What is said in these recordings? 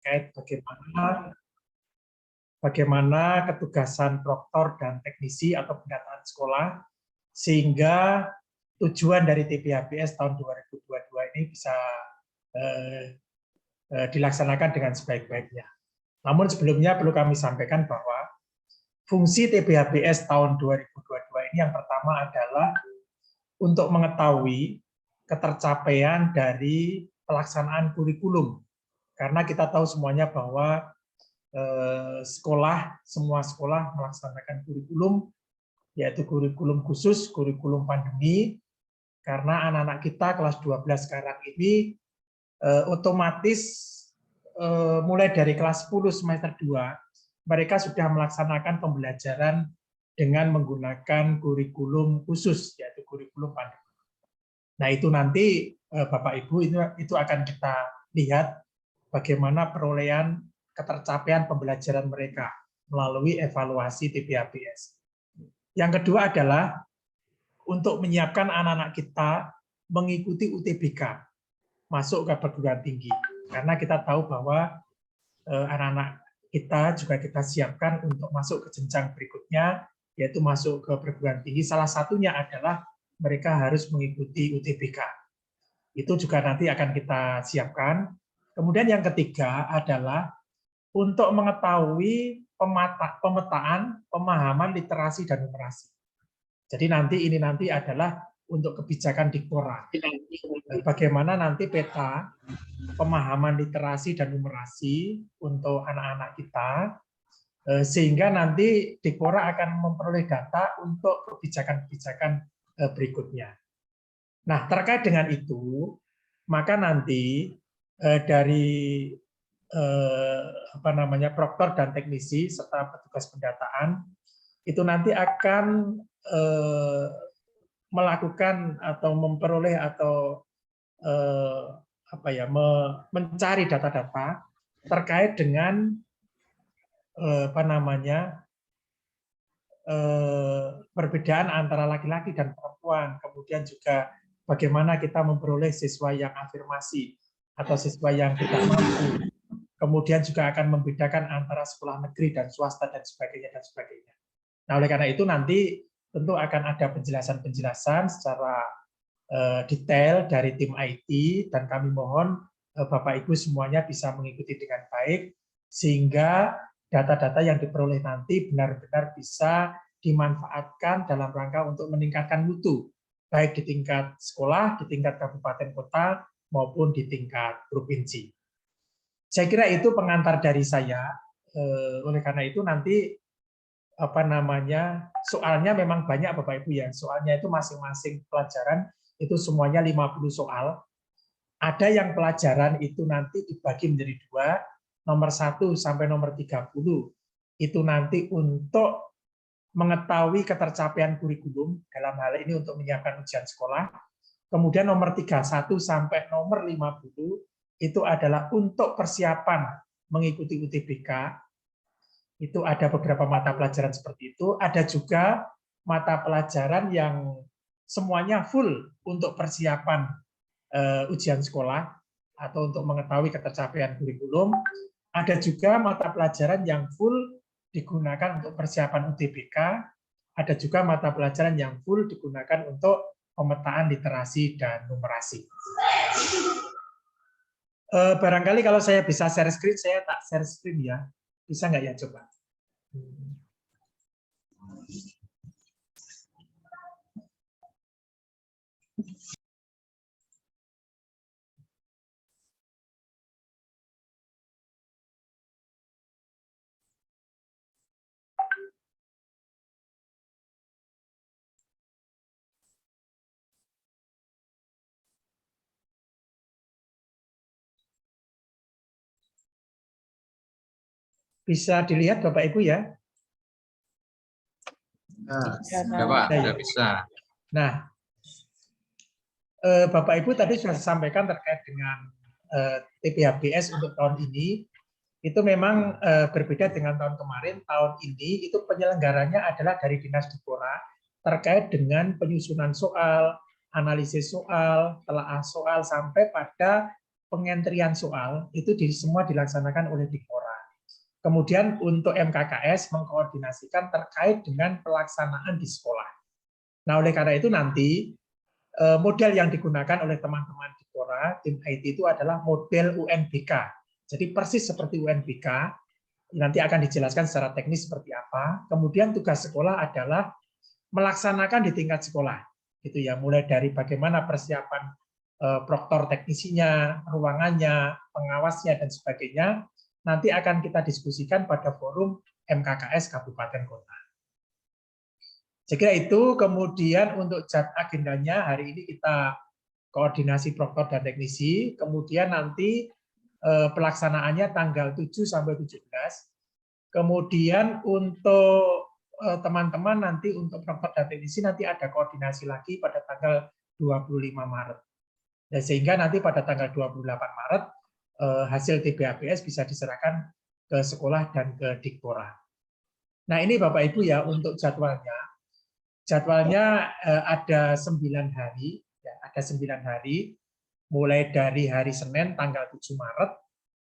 terkait bagaimana ketugasan proktor dan teknisi atau pendataan sekolah, sehingga tujuan dari TPHBS tahun 2022 ini bisa dilaksanakan dengan sebaik-baiknya. Namun sebelumnya perlu kami sampaikan bahwa fungsi TPHBS tahun 2022 ini yang pertama adalah untuk mengetahui ketercapaian dari pelaksanaan kurikulum. Karena kita tahu semuanya bahwa semua sekolah melaksanakan kurikulum, yaitu kurikulum khusus, kurikulum pandemi, karena anak-anak kita kelas 12 sekarang ini otomatis mulai dari kelas 10 semester 2, mereka sudah melaksanakan pembelajaran dengan menggunakan kurikulum khusus, yaitu kurikulum pandemi. Nah, itu nanti Bapak Ibu itu akan kita lihat bagaimana perolehan ketercapaian pembelajaran mereka melalui evaluasi TPHBS. Yang kedua adalah untuk menyiapkan anak-anak kita mengikuti UTBK, masuk ke perguruan tinggi. Karena kita tahu bahwa anak-anak kita juga kita siapkan untuk masuk ke jenjang berikutnya, yaitu masuk ke perguruan tinggi. Salah satunya adalah mereka harus mengikuti UTBK. Itu juga nanti akan kita siapkan. Kemudian yang ketiga adalah untuk mengetahui pemetaan, pemahaman literasi dan numerasi. Jadi ini nanti adalah untuk kebijakan Dikpora. Bagaimana nanti peta pemahaman literasi dan numerasi untuk anak-anak kita, sehingga nanti Dikpora akan memperoleh data untuk kebijakan-kebijakan berikutnya. Nah, terkait dengan itu, maka nanti dari proktor dan teknisi serta petugas pendataan itu nanti akan melakukan atau memperoleh atau mencari data-data terkait dengan perbedaan antara laki-laki dan perempuan, kemudian juga bagaimana kita memperoleh siswa yang afirmasi atau siswa yang tidak mampu. Kemudian juga akan membedakan antara sekolah negeri dan swasta dan sebagainya dan sebagainya. Nah, oleh karena itu nanti tentu akan ada penjelasan-penjelasan secara detail dari tim IT, dan kami mohon Bapak Ibu semuanya bisa mengikuti dengan baik sehingga data-data yang diperoleh nanti benar-benar bisa dimanfaatkan dalam rangka untuk meningkatkan mutu baik di tingkat sekolah, di tingkat kabupaten kota maupun di tingkat provinsi. Saya kira itu pengantar dari saya. Oleh karena itu nanti soalnya memang banyak Bapak Ibu ya. Soalnya itu masing-masing pelajaran itu semuanya 50 soal. Ada yang pelajaran itu nanti dibagi menjadi 2, nomor 1 sampai nomor 30 itu nanti untuk mengetahui ketercapaian kurikulum, dalam hal ini untuk menyiapkan ujian sekolah. Kemudian nomor 31 sampai nomor 50 itu adalah untuk persiapan mengikuti UTBK. Itu ada beberapa mata pelajaran seperti itu. Ada juga mata pelajaran yang semuanya full untuk persiapan ujian sekolah atau untuk mengetahui ketercapaian kurikulum. Ada juga mata pelajaran yang full digunakan untuk persiapan UTBK. Ada juga mata pelajaran yang full digunakan untuk pemetaan literasi dan numerasi. Barangkali kalau saya bisa share screen, saya tak share screen ya. Bisa nggak ya coba? Bisa dilihat Bapak Ibu ya? Ya Pak, sudah bisa. Nah, Bapak Ibu tadi sudah sampaikan terkait dengan TPHBS untuk tahun ini, itu memang berbeda dengan tahun kemarin. Tahun ini itu penyelenggaranya adalah dari Dinas Dikpora terkait dengan penyusunan soal, analisis soal, telaah soal, sampai pada pengentrian soal itu semua dilaksanakan oleh Dikpora. Kemudian untuk MKKS mengkoordinasikan terkait dengan pelaksanaan di sekolah. Nah, oleh karena itu nanti model yang digunakan oleh teman-teman Dikpora, tim IT itu adalah model UNBK. Jadi persis seperti UNBK, nanti akan dijelaskan secara teknis seperti apa. Kemudian tugas sekolah adalah melaksanakan di tingkat sekolah, gitu ya. Mulai dari bagaimana persiapan proktor teknisinya, ruangannya, pengawasnya dan sebagainya. Nanti akan kita diskusikan pada forum MKKS Kabupaten Kota. Saya kira itu. Kemudian untuk agendanya hari ini kita koordinasi proktor dan teknisi. Kemudian nanti pelaksanaannya tanggal 7 sampai 17. Kemudian untuk teman-teman nanti untuk proktor dan teknisi nanti ada koordinasi lagi pada tanggal 25 Maret. Dan sehingga nanti pada tanggal 28 Maret hasil TBAPS bisa diserahkan ke sekolah dan ke Dikpora. Nah, ini Bapak Ibu ya untuk jadwalnya. Jadwalnya ada 9 hari, ya, ada 9 hari, mulai dari hari Senin tanggal 7 Maret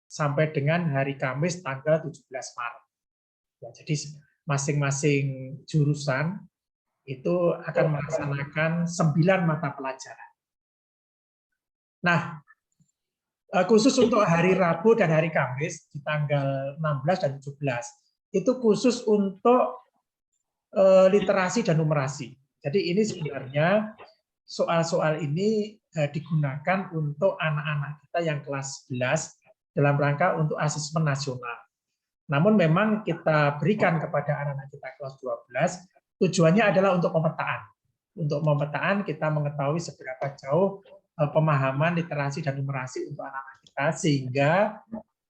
sampai dengan hari Kamis tanggal 17 Maret. Ya, jadi masing-masing jurusan itu akan melaksanakan 9 mata pelajaran. Nah, khusus untuk hari Rabu dan hari Kamis di tanggal 16 dan 17 itu khusus untuk literasi dan numerasi. Jadi ini sebenarnya soal-soal ini digunakan untuk anak-anak kita yang kelas 11 dalam rangka untuk asesmen nasional. Namun memang kita berikan kepada anak-anak kita kelas 12 tujuannya adalah untuk pemetaan. Untuk pemetaan kita mengetahui seberapa jauh pemahaman literasi dan numerasi untuk anak-anak kita, sehingga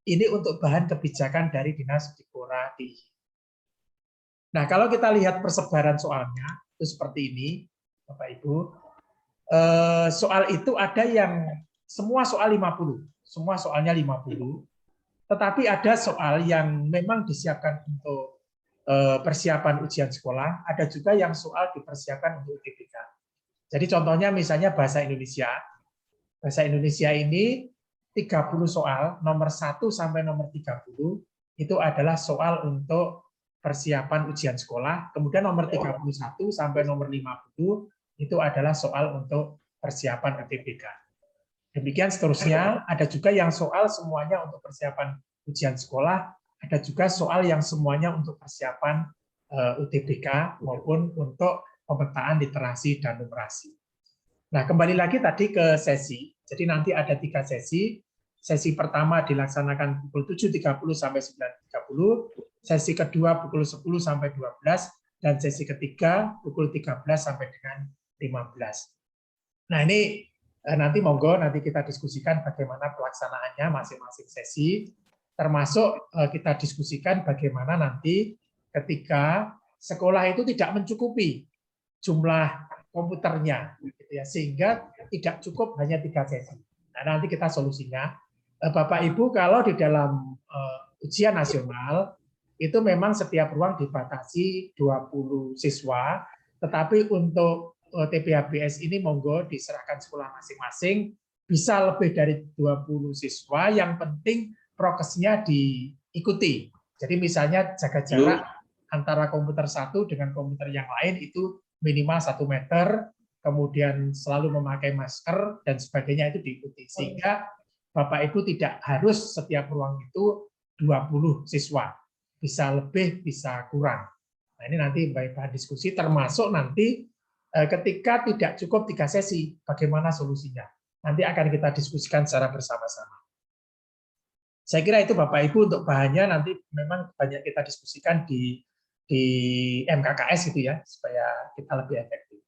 ini untuk bahan kebijakan dari Dinas Dikpora DIY. Nah, kalau kita lihat persebaran soalnya, itu seperti ini, Bapak Ibu. Soal itu ada yang semua soal 50, semua soalnya 50, tetapi ada soal yang memang disiapkan untuk persiapan ujian sekolah, ada juga yang soal dipersiapkan untuk UTBK. Jadi contohnya misalnya bahasa Indonesia. Bahasa Indonesia ini 30 soal, nomor 1 sampai nomor 30, itu adalah soal untuk persiapan ujian sekolah, kemudian nomor 31 sampai nomor 50 itu adalah soal untuk persiapan UTBK. Demikian seterusnya, ada juga yang soal semuanya untuk persiapan ujian sekolah, ada juga soal yang semuanya untuk persiapan UTBK maupun untuk pemetaan literasi dan numerasi. Nah, kembali lagi tadi ke sesi. Jadi nanti ada 3 sesi. Sesi pertama dilaksanakan pukul 7.30 sampai 9.30, sesi kedua pukul 10 sampai 12, dan sesi ketiga pukul 13 sampai dengan 15. Nah, ini nanti monggo nanti kita diskusikan bagaimana pelaksanaannya masing-masing sesi, termasuk kita diskusikan bagaimana nanti ketika sekolah itu tidak mencukupi jumlah komputernya, gitu ya, sehingga tidak cukup hanya 3 sesi. Nah, nanti kita solusinya. Bapak Ibu, kalau di dalam ujian nasional itu memang setiap ruang dibatasi 20 siswa, tetapi untuk TBHBS ini monggo diserahkan sekolah masing-masing, bisa lebih dari 20 siswa, yang penting prokesnya diikuti. Jadi misalnya jaga jarak antara komputer satu dengan komputer yang lain itu minimal 1 meter, kemudian selalu memakai masker dan sebagainya itu diikuti, sehingga Bapak Ibu tidak harus setiap ruang itu 20 siswa, bisa lebih, bisa kurang. Nah, ini nanti bahan diskusi, termasuk nanti ketika tidak cukup 3 sesi, bagaimana solusinya. Nanti akan kita diskusikan secara bersama-sama. Saya kira itu Bapak Ibu untuk bahannya, nanti memang banyak kita diskusikan di MKKS gitu ya, supaya kita lebih efektif.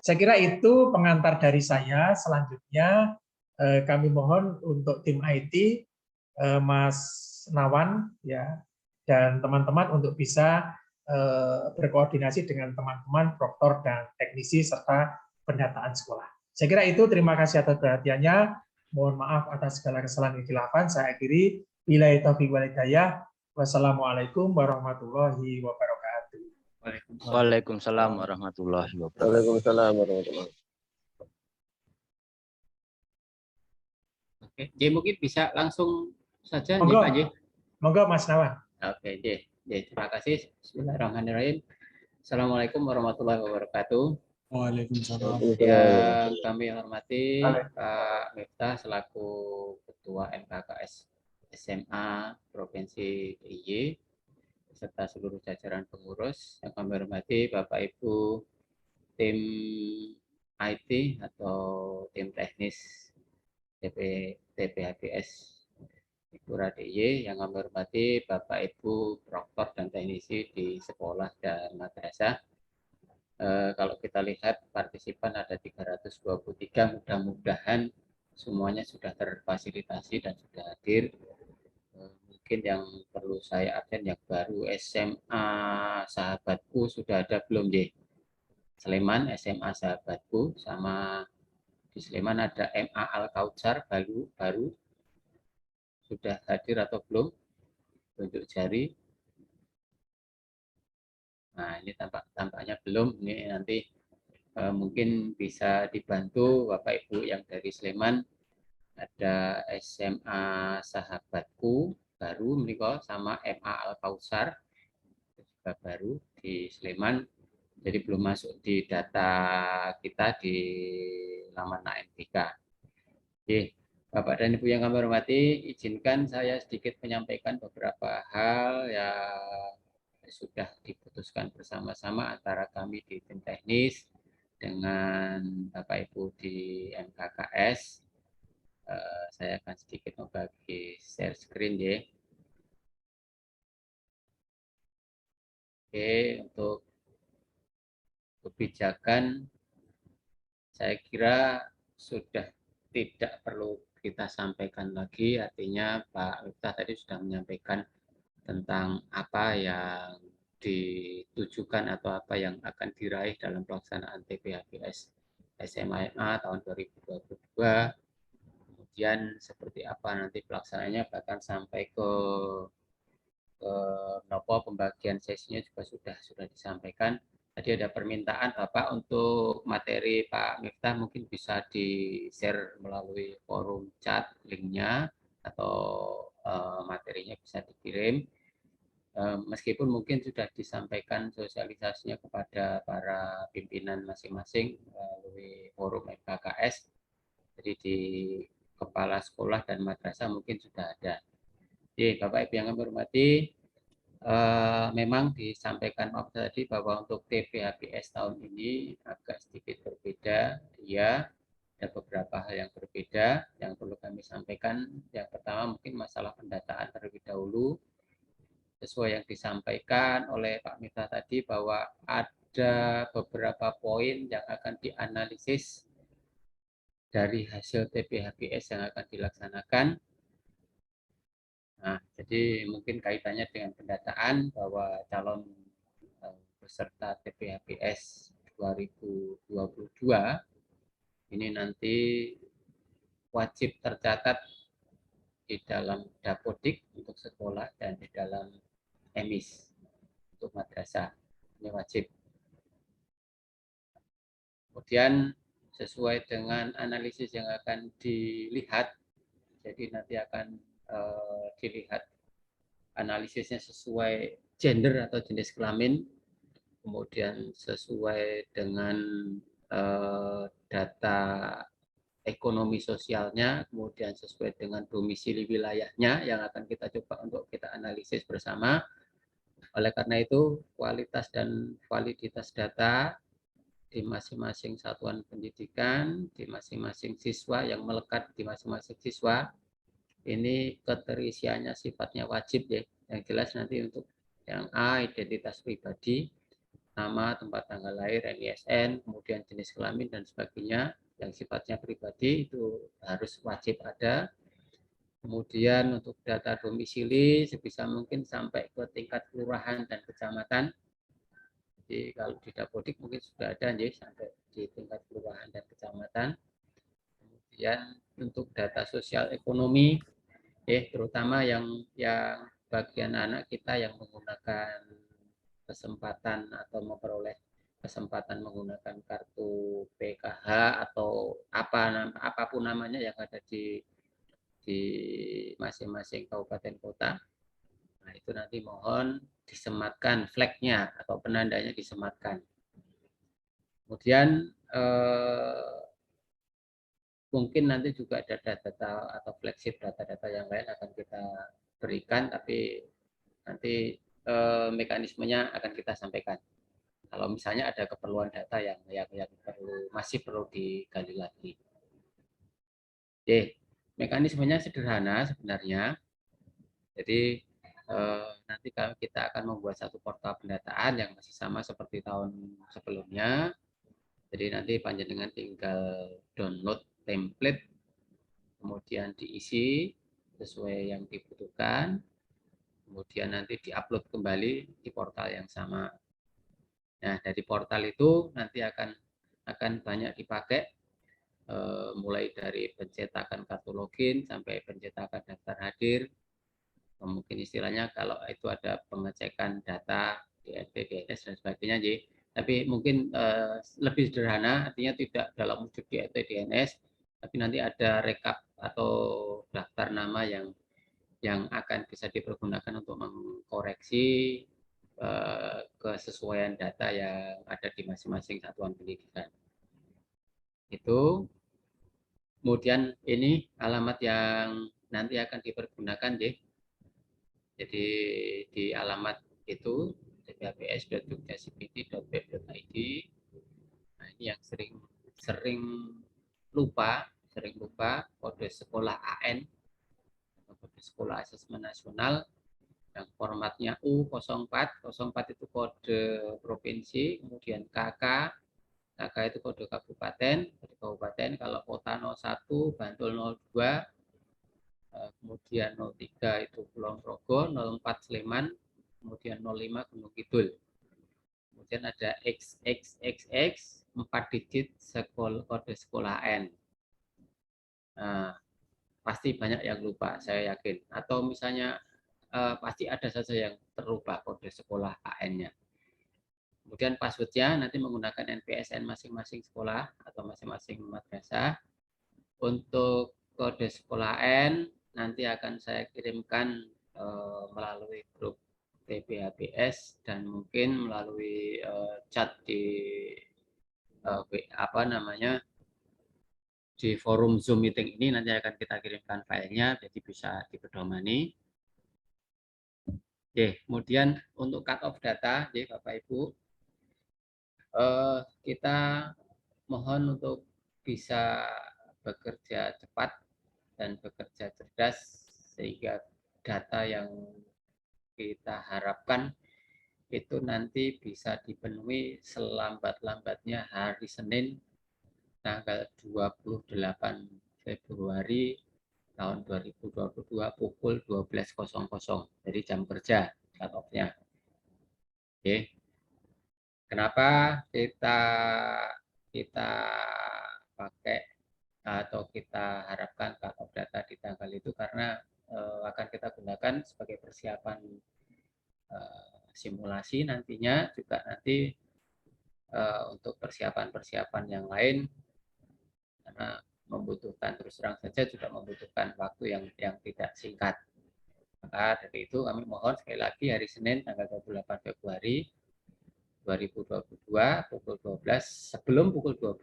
Saya kira itu pengantar dari saya. Selanjutnya kami mohon untuk tim IT, Mas Nawan ya, dan teman-teman untuk bisa berkoordinasi dengan teman-teman proktor dan teknisi serta pendataan sekolah. Saya kira itu. Terima kasih atas perhatiannya. Mohon maaf atas segala kesalahan dan khilafan. Saya akhiri. Billahi taufiq wal hidayah. Wassalamualaikum warahmatullahi wabarakatuh. Waalaikumsalam warahmatullahi wabarakatuh. Waalaikumsalam warahmatullahi wabarakatuh. Oke, J mungkin bisa langsung saja, Monggo, Pak J. monggo Mas Nawa. Oke, J. Terima kasih. Bismillahirrahmanirrahim. Assalamualaikum warahmatullahi wabarakatuh. Waalaikumsalam. Yang kami hormati Pak Miftah selaku Ketua MKKS SMA Provinsi DIY serta seluruh jajaran pengurus. Yang kami hormati Bapak Ibu tim IT atau tim teknis TPHPS Pura DIY, yang kami hormati Bapak Ibu proktor dan teknisi di sekolah dan madrasah. Kalau kita lihat partisipan ada 323, mudah-mudahan semuanya sudah terfasilitasi dan sudah hadir. Mungkin yang perlu saya absen yang baru SMA Sahabatku sudah ada belum, J? Sleman SMA Sahabatku, sama di Sleman ada MA Al Kautsar baru sudah hadir atau belum? Tunjuk jari. Nah, ini tampaknya belum. Ini nanti mungkin bisa dibantu Bapak Ibu yang dari Sleman. Ada SMA Sahabatku baru menikah sama MA Al Kautsar juga baru di Sleman. Jadi belum masuk di data kita di laman AMTK. Oke, Bapak dan Ibu yang kami hormati, izinkan saya sedikit menyampaikan beberapa hal yang sudah diputuskan bersama-sama antara kami di tim teknis dengan Bapak Ibu di MKKS. Saya akan sedikit membagi share screen ya. Oke, untuk kebijakan saya kira sudah tidak perlu kita sampaikan lagi, artinya Pak Miftah tadi sudah menyampaikan tentang apa yang ditujukan atau apa yang akan diraih dalam pelaksanaan TPHPS SMA tahun 2022. Kemudian seperti apa nanti pelaksanaannya, bahkan sampai ke pembagian sesinya juga sudah disampaikan. Tadi ada permintaan Bapak untuk materi Pak Miftah mungkin bisa di-share melalui forum chat linknya atau materinya bisa dikirim. Meskipun mungkin sudah disampaikan sosialisasinya kepada para pimpinan masing-masing melalui forum MKKS. Jadi di kepala sekolah dan madrasah mungkin sudah ada. Jadi Bapak Ibu yang kami hormati, memang disampaikan waktu tadi bahwa untuk TPHPS tahun ini agak sedikit berbeda. Ya, ada beberapa hal yang berbeda yang perlu kami sampaikan. Yang pertama mungkin masalah pendataan terlebih dahulu. Sesuai yang disampaikan oleh Pak Miftah tadi bahwa ada beberapa poin yang akan dianalisis dari hasil TPHPS yang akan dilaksanakan. Nah, jadi mungkin kaitannya dengan pendataan bahwa calon peserta TPHPS 2022 ini nanti wajib tercatat di dalam Dapodik untuk sekolah dan di dalam EMIS untuk madrasah. Ini wajib. Kemudian sesuai dengan analisis yang akan dilihat, jadi nanti akan dilihat analisisnya sesuai gender atau jenis kelamin, kemudian sesuai dengan data ekonomi sosialnya, kemudian sesuai dengan domisili wilayahnya yang akan kita coba untuk kita analisis bersama. Oleh karena itu, kualitas dan validitas data di masing-masing satuan pendidikan, di masing-masing siswa yang melekat di masing-masing siswa, ini keterisiannya sifatnya wajib ya. Yang jelas nanti untuk yang A, identitas pribadi, nama, tempat tanggal lahir, NISN, kemudian jenis kelamin dan sebagainya, yang sifatnya pribadi itu harus wajib ada. Kemudian untuk data domisili sebisa mungkin sampai ke tingkat kelurahan dan kecamatan. Jadi kalau di Dapodik mungkin sudah ada nih sampai di tingkat kelurahan dan kecamatan. Kemudian untuk data sosial ekonomi, terutama yang bagian anak kita yang menggunakan kesempatan atau memperoleh kesempatan menggunakan kartu PKH atau apapun namanya yang ada di di masing-masing kabupaten kota. Nah, itu nanti mohon disematkan flagnya atau penandanya disematkan. Kemudian mungkin nanti juga ada data atau flagship data-data yang lain akan kita berikan, tapi nanti mekanismenya akan kita sampaikan. Kalau misalnya ada keperluan data yang masih perlu digali lagi. Oke, mekanismenya sederhana sebenarnya. Jadi nanti kita akan membuat satu portal pendataan yang masih sama seperti tahun sebelumnya. Jadi nanti panjenengan tinggal download template, kemudian diisi sesuai yang dibutuhkan, kemudian nanti diupload kembali di portal yang sama. Nah, dari portal itu nanti akan banyak dipakai, mulai dari pencetakan kartu login sampai pencetakan daftar hadir. Mungkin istilahnya kalau itu ada pengecekan data DNP, DNS dan sebagainya, tapi mungkin lebih sederhana, artinya tidak dalam wujud DNP, DNS, tapi nanti ada rekap atau daftar nama yang akan bisa dipergunakan untuk mengkoreksi kesesuaian data yang ada di masing-masing satuan pendidikan. Itu. Kemudian ini alamat yang nanti akan dipergunakan, jadi di alamat itu tphps.jogja.cpt.web.id. Nah, ini yang sering lupa kode sekolah AN, kode sekolah asesmen nasional yang formatnya U04. 04 itu kode provinsi, kemudian KK itu kode kabupaten, kalau kota 01, Bantul 02, kemudian 03 itu Kulon Progo, 04 Sleman, kemudian 05 Gunung Kidul. Kemudian ada XXXX 4 digit kode sekolah N. Nah, pasti banyak yang lupa, saya yakin. Atau misalnya pasti ada saja yang terlupa kode sekolah AN-nya. Kemudian passwordnya nanti menggunakan NPSN masing-masing sekolah atau masing-masing madrasah. Untuk kode sekolah N nanti akan saya kirimkan melalui grup TPHBS dan mungkin melalui chat di di forum Zoom meeting ini nanti akan kita kirimkan filenya, jadi bisa dipedomani. Oke, kemudian untuk cut off data, Bapak Ibu, kita mohon untuk bisa bekerja cepat dan bekerja cerdas sehingga data yang kita harapkan itu nanti bisa dipenuhi selambat-lambatnya hari Senin tanggal 28 Februari tahun 2022 pukul 12.00. Jadi jam kerja cut off-nya. Oke. Kenapa kita pakai atau kita harapkan cut off data di tanggal itu, karena akan kita gunakan sebagai persiapan simulasi nantinya, juga nanti untuk persiapan-persiapan yang lain, karena membutuhkan, terus terang saja juga membutuhkan waktu yang tidak singkat. Maka dari itu kami mohon sekali lagi hari Senin tanggal 28 Februari 2022 pukul 12, sebelum pukul 12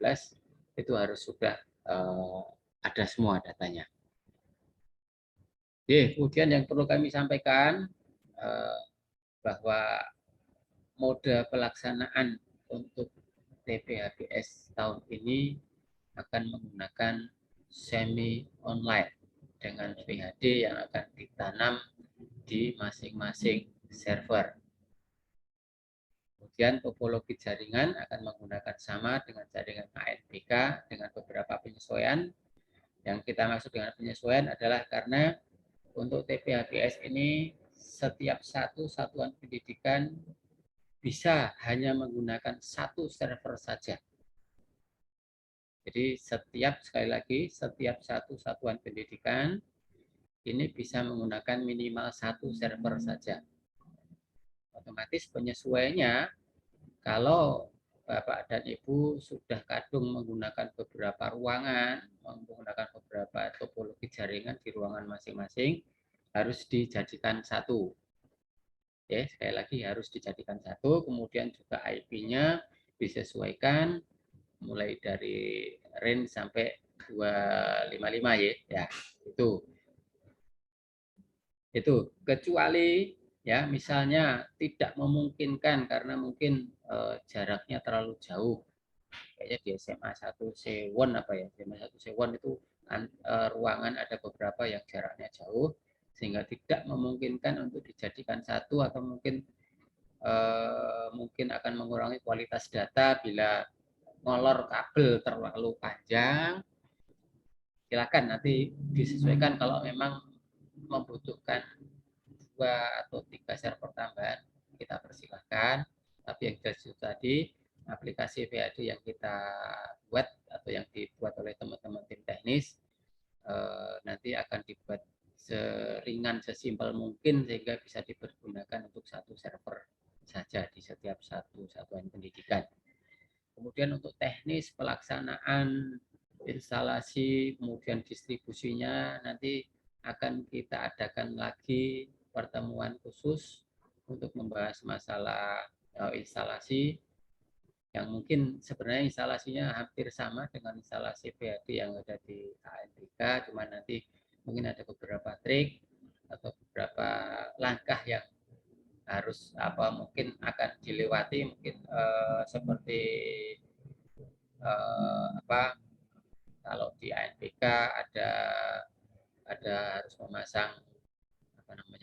itu harus sudah ada semua datanya. Oke, kemudian yang perlu kami sampaikan bahwa mode pelaksanaan untuk TPHBS tahun ini akan menggunakan semi online dengan VHD yang akan ditanam di masing-masing server. Kemudian topologi jaringan akan menggunakan sama dengan jaringan ANBK dengan beberapa penyesuaian. Yang kita maksud dengan penyesuaian adalah karena untuk TPHBS ini setiap satu satuan pendidikan bisa hanya menggunakan satu server saja. Jadi sekali lagi setiap satu satuan pendidikan ini bisa menggunakan minimal satu server saja. Otomatis penyesuaiannya, kalau Bapak dan Ibu sudah kadung menggunakan beberapa ruangan, menggunakan beberapa topologi jaringan di ruangan masing-masing, harus dijadikan satu. Ya, sekali lagi harus dijadikan satu, kemudian juga IP-nya disesuaikan mulai dari range sampai 255 ya. Ya, itu kecuali ya misalnya tidak memungkinkan karena mungkin jaraknya terlalu jauh. Kayaknya di SMA 1 Sewon apa ya, SMA 1 Sewon itu ruangan ada beberapa yang jaraknya jauh sehingga tidak memungkinkan untuk dijadikan satu, atau mungkin akan mengurangi kualitas data bila ngolor kabel terlalu panjang. Silakan nanti disesuaikan, kalau memang membutuhkan 2 atau 3 server tambahan kita persilahkan. Tapi yang jelas tadi aplikasi VHD yang kita buat atau yang dibuat oleh teman-teman tim teknis nanti akan dibuat seringan sesimpel mungkin sehingga bisa dipergunakan untuk satu server saja di setiap satu satuan pendidikan. Kemudian untuk teknis pelaksanaan instalasi kemudian distribusinya nanti akan kita adakan lagi pertemuan khusus untuk membahas masalah instalasi yang mungkin sebenarnya instalasinya hampir sama dengan instalasi VHD yang ada di ANBK, cuma nanti mungkin ada beberapa trik atau beberapa langkah yang harus mungkin akan dilewati, mungkin seperti kalau di ANBK ada harus memasang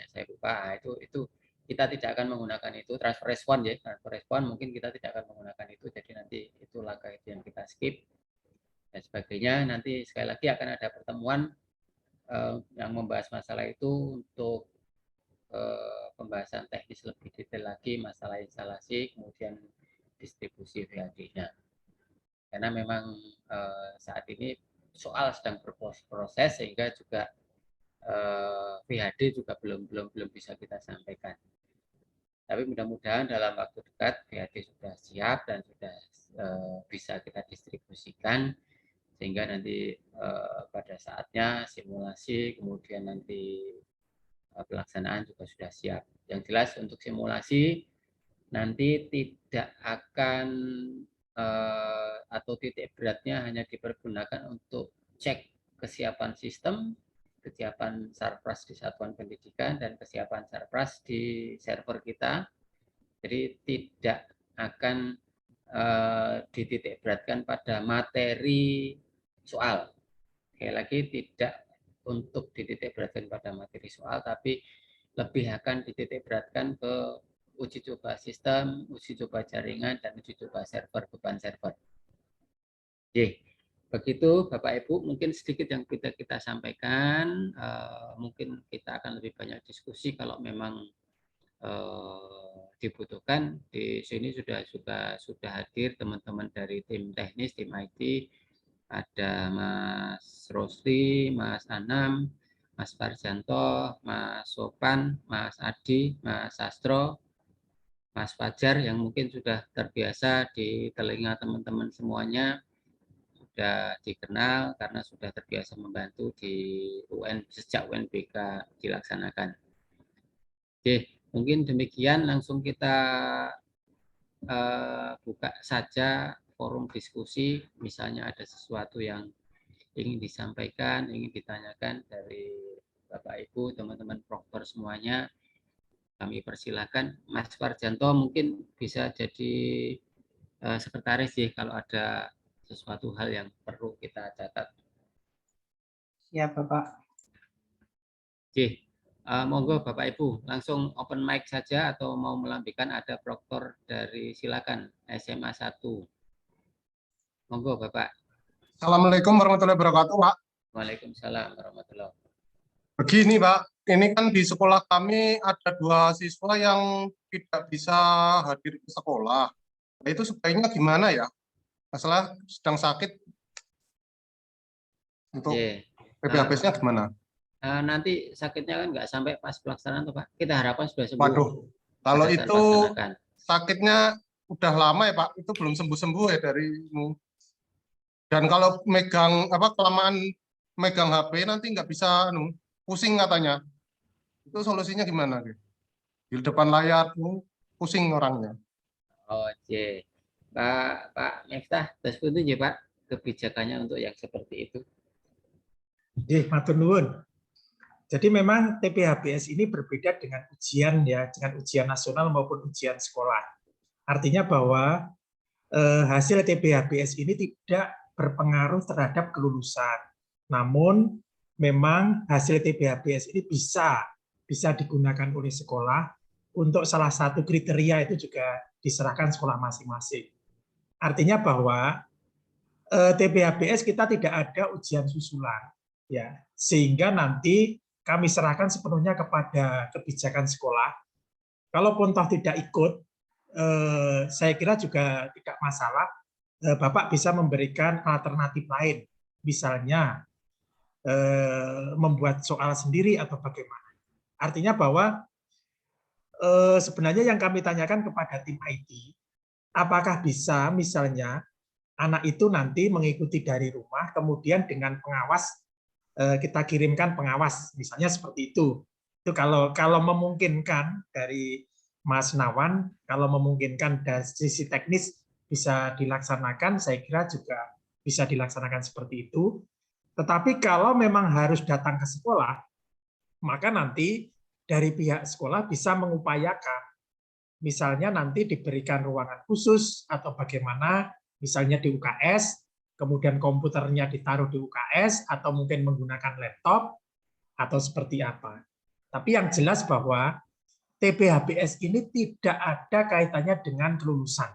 saya lupa, itu kita tidak akan menggunakan itu. Transfer respon ya, transfer respon mungkin kita tidak akan menggunakan itu, jadi nanti itu langkah itu yang kita skip dan sebagainya. Nanti sekali lagi akan ada pertemuan yang membahas masalah itu untuk pembahasan teknis lebih detail lagi, masalah instalasi kemudian distribusi VHD-nya. Karena memang saat ini soal sedang berproses sehingga juga VHD juga belum bisa kita sampaikan. Tapi mudah-mudahan dalam waktu dekat VHD sudah siap dan sudah bisa kita distribusikan sehingga nanti pada saatnya simulasi kemudian nanti pelaksanaan juga sudah siap. Yang jelas untuk simulasi nanti tidak akan atau titik beratnya hanya dipergunakan untuk cek kesiapan sistem, kesiapan sarpras di satuan pendidikan, dan kesiapan sarpras di server kita. Jadi tidak akan dititik beratkan pada materi soal. Sekali lagi tidak untuk dititik beratkan pada materi soal, tapi lebih akan dititik beratkan ke uji coba sistem, uji coba jaringan, dan uji coba server, beban server. Oke. Begitu Bapak Ibu, mungkin sedikit yang kita sampaikan, mungkin kita akan lebih banyak diskusi kalau memang dibutuhkan. Di sini sudah hadir teman-teman dari tim teknis, tim IT, ada Mas Rosli, Mas Anam, Mas Farjanto, Mas Sopan, Mas Adi, Mas Sastro, Mas Fajar yang mungkin sudah terbiasa di telinga teman-teman semuanya, sudah dikenal karena sudah terbiasa membantu di UN sejak UNBK dilaksanakan. Oke, mungkin demikian, langsung kita buka saja forum diskusi. Misalnya ada sesuatu yang ingin disampaikan, ingin ditanyakan dari Bapak Ibu, teman-teman proktor semuanya, kami persilahkan. Mas Farjanto mungkin bisa jadi sekretaris ya kalau ada sesuatu hal yang perlu kita catat. Siap, Bapak. Oke, monggo Bapak Ibu, langsung open mic saja atau mau melambaikan, ada proktor dari silakan SMA 1. Monggo Bapak. Assalamualaikum warahmatullahi wabarakatuh, Pak. Waalaikumsalam warahmatullahi wabarakatuh. Begini, Pak, ini kan di sekolah kami ada 2 siswa yang tidak bisa hadir ke sekolah. Nah, itu sebaiknya gimana ya? Masalah sedang sakit. Untuk PPHBS-nya gimana? Nanti sakitnya kan nggak sampai pas pelaksanaan tuh Pak. Kita harapkan sudah sembuh. Waduh, kalau itu sakitnya udah lama ya Pak, itu belum sembuh-sembuh ya darimu. Dan kalau megang kelamaan megang HP nanti nggak bisa pusing katanya. Itu solusinya gimana? Di depan layar pusing orangnya. Oke. Pak Miftah, terus itu Pak kebijakannya untuk yang seperti itu. Matur nuwun. Jadi memang TPHBS ini berbeda dengan ujian ya, dengan ujian nasional maupun ujian sekolah. Artinya bahwa hasil TPHBS ini tidak berpengaruh terhadap kelulusan. Namun memang hasil TPHBS ini bisa digunakan oleh sekolah untuk salah satu kriteria itu juga diserahkan sekolah masing-masing. Artinya bahwa TPHBS kita tidak ada ujian susulan, ya, sehingga nanti kami serahkan sepenuhnya kepada kebijakan sekolah. Kalaupun toh tidak ikut, saya kira juga tidak masalah. Bapak bisa memberikan alternatif lain, misalnya membuat soal sendiri atau bagaimana. Artinya bahwa sebenarnya yang kami tanyakan kepada tim IT, apakah bisa misalnya anak itu nanti mengikuti dari rumah, kemudian dengan pengawas kita kirimkan pengawas, misalnya seperti itu. Itu kalau memungkinkan dari Mas Nawan, kalau memungkinkan dari sisi teknis bisa dilaksanakan, saya kira juga bisa dilaksanakan seperti itu. Tetapi kalau memang harus datang ke sekolah, maka nanti dari pihak sekolah bisa mengupayakan, misalnya nanti diberikan ruangan khusus atau bagaimana, misalnya di UKS, kemudian komputernya ditaruh di UKS, atau mungkin menggunakan laptop, atau seperti apa. Tapi yang jelas bahwa TPHBS ini tidak ada kaitannya dengan kelulusan.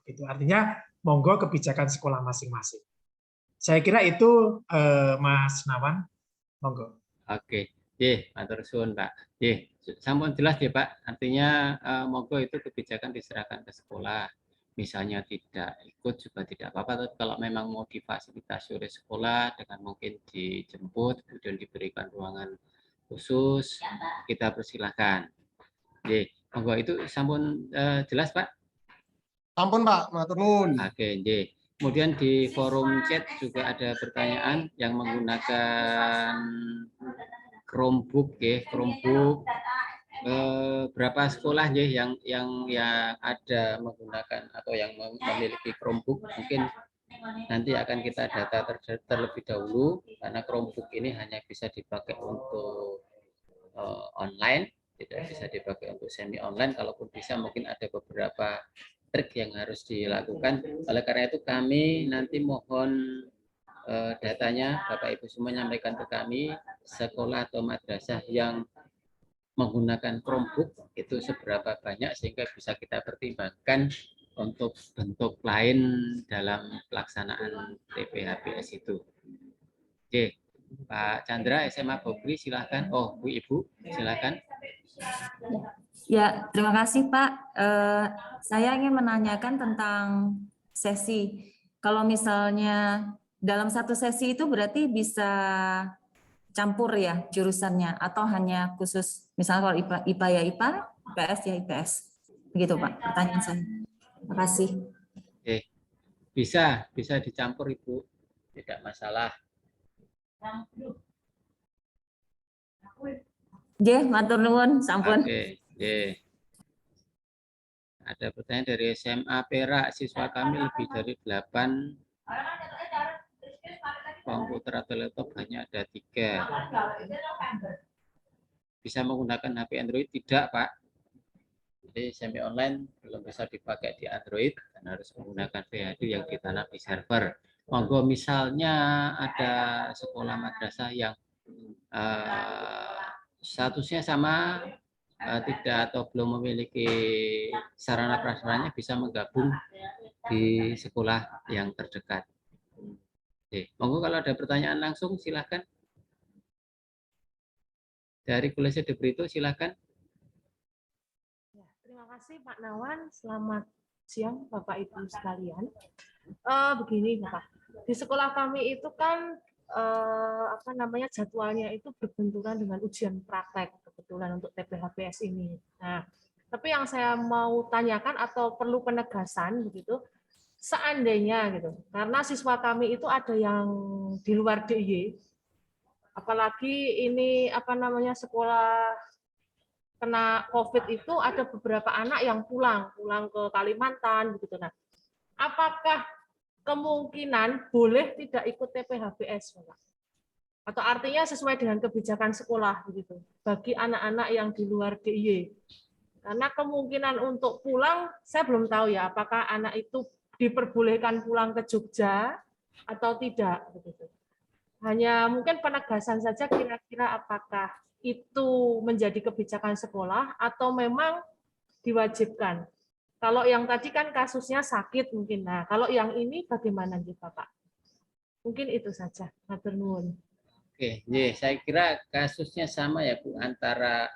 Itu artinya monggo kebijakan sekolah masing-masing. Saya kira itu Mas Nawan, monggo. Oke, matur suwun Pak. Sampun jelas ya Pak. Artinya monggo itu kebijakan diserahkan ke sekolah. Misalnya tidak ikut juga tidak apa-apa, tapi kalau memang mau difasilitasi oleh sekolah dengan mungkin dijemput, kemudian diberikan ruangan khusus, kita persilahkan. Monggo itu sampun jelas Pak? Sampun Pak, matur nuwun. Oke, kemudian di forum chat juga ada pertanyaan yang menggunakan Chromebook ya, Chromebook. Berapa sekolah ya yang ada menggunakan atau yang memiliki Chromebook, mungkin nanti akan kita data terlebih dahulu, karena Chromebook ini hanya bisa dipakai untuk online, tidak bisa dipakai untuk semi online. Kalaupun bisa mungkin ada beberapa trik yang harus dilakukan. Oleh karena itu kami nanti mohon datanya Bapak Ibu semua menyampaikan ke kami, sekolah atau madrasah yang menggunakan Chromebook itu seberapa banyak, sehingga bisa kita pertimbangkan untuk bentuk lain dalam pelaksanaan TPHBS itu. Oke, Pak Chandra SMA Bogri silahkan. Oh, Bu Ibu silahkan. Ya, terima kasih Pak. Saya ingin menanyakan tentang sesi. Kalau misalnya dalam satu sesi itu berarti bisa campur ya jurusannya, atau hanya khusus misalnya kalau IPA ya IPA, IPS ya IPS. Begitu Pak pertanyaan saya. Terima kasih. Oke. Bisa dicampur Ibu. Tidak masalah. Matur nuwun, sampun. Oke. Ada pertanyaan dari SMA Perak, siswa kami lebih dari 8 komputer atau laptop hanya ada 3. Bisa menggunakan HP Android? Tidak, Pak. Jadi semi online belum bisa dipakai di Android dan harus menggunakan VHD yang ditanam di server. Monggo misalnya ada sekolah madrasah yang statusnya sama, tidak atau belum memiliki sarana prasarannya, bisa menggabung di sekolah yang terdekat. Oke, monggo kalau ada pertanyaan langsung silahkan. Dari Kolese de Brito silahkan. Ya, terima kasih Pak Nawan. Selamat siang Bapak Ibu sekalian. Begini Bapak, di sekolah kami itu kan jadwalnya itu berbenturan dengan ujian praktek kebetulan untuk TPHBS ini. Nah, Tapi yang saya mau tanyakan atau perlu penegasan begitu, seandainya gitu, karena siswa kami itu ada yang di luar DIY, apalagi ini apa namanya sekolah kena COVID itu ada beberapa anak yang pulang ke Kalimantan begitu. Nah, apakah kemungkinan boleh tidak ikut TPHBS, Pak? Atau artinya sesuai dengan kebijakan sekolah begitu bagi anak-anak yang di luar DIY? Karena kemungkinan untuk pulang saya belum tahu ya apakah anak itu diperbolehkan pulang ke Jogja atau tidak begitu. Hanya mungkin penegasan saja kira-kira apakah itu menjadi kebijakan sekolah atau memang diwajibkan. Kalau yang tadi kan kasusnya sakit mungkin. Nah, kalau yang ini bagaimana nih Bapak? Mungkin itu saja. Matur nuwun. Oke, saya kira kasusnya sama ya Bu, antara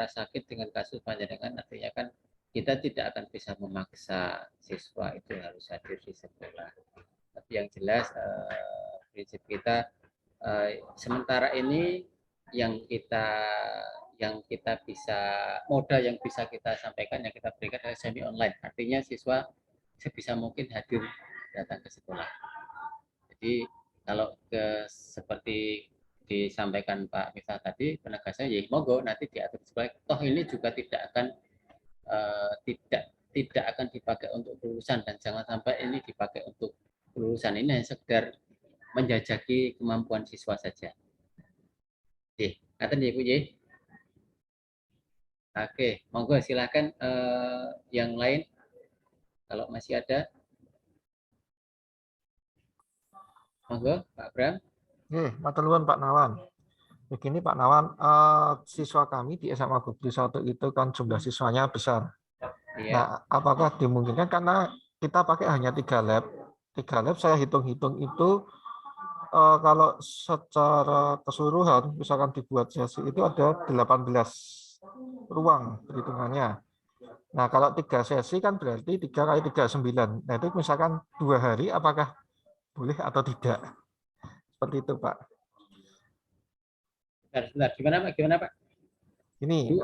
sakit dengan kasus panjenengan, artinya kan kita tidak akan bisa memaksa siswa itu harus hadir di sekolah. Tapi yang jelas prinsip kita sementara ini yang kita bisa modal yang bisa kita sampaikan, yang kita berikan adalah semi online. Artinya siswa sebisa mungkin hadir datang ke sekolah. Jadi kalau seperti disampaikan Pak Miftah tadi, penegasannya ya monggo nanti diatur sekolah. Toh ini juga tidak akan dipakai untuk kelulusan, dan jangan sampai ini dipakai untuk kelulusan. Ini hanya sekedar menjajaki kemampuan siswa saja. Ngaten ya Bu ya. Oke, monggo silakan yang lain kalau masih ada. Monggo Pak Bram. Matur nuwun Pak Nawan. Begini Pak Nawan, siswa kami di SMA Bukti 1 itu kan jumlah siswanya besar. Iya. Nah, apakah dimungkinkan karena kita pakai hanya 3 lab. 3 lab saya hitung-hitung itu kalau secara keseluruhan misalkan dibuat sesi itu ada 18 ruang perhitungannya. Nah, kalau 3 sesi kan berarti 3 kali 3 9. Nah, itu misalkan 2 hari apakah boleh atau tidak? Seperti itu, Pak. Bentar. Gimana Pak? Ini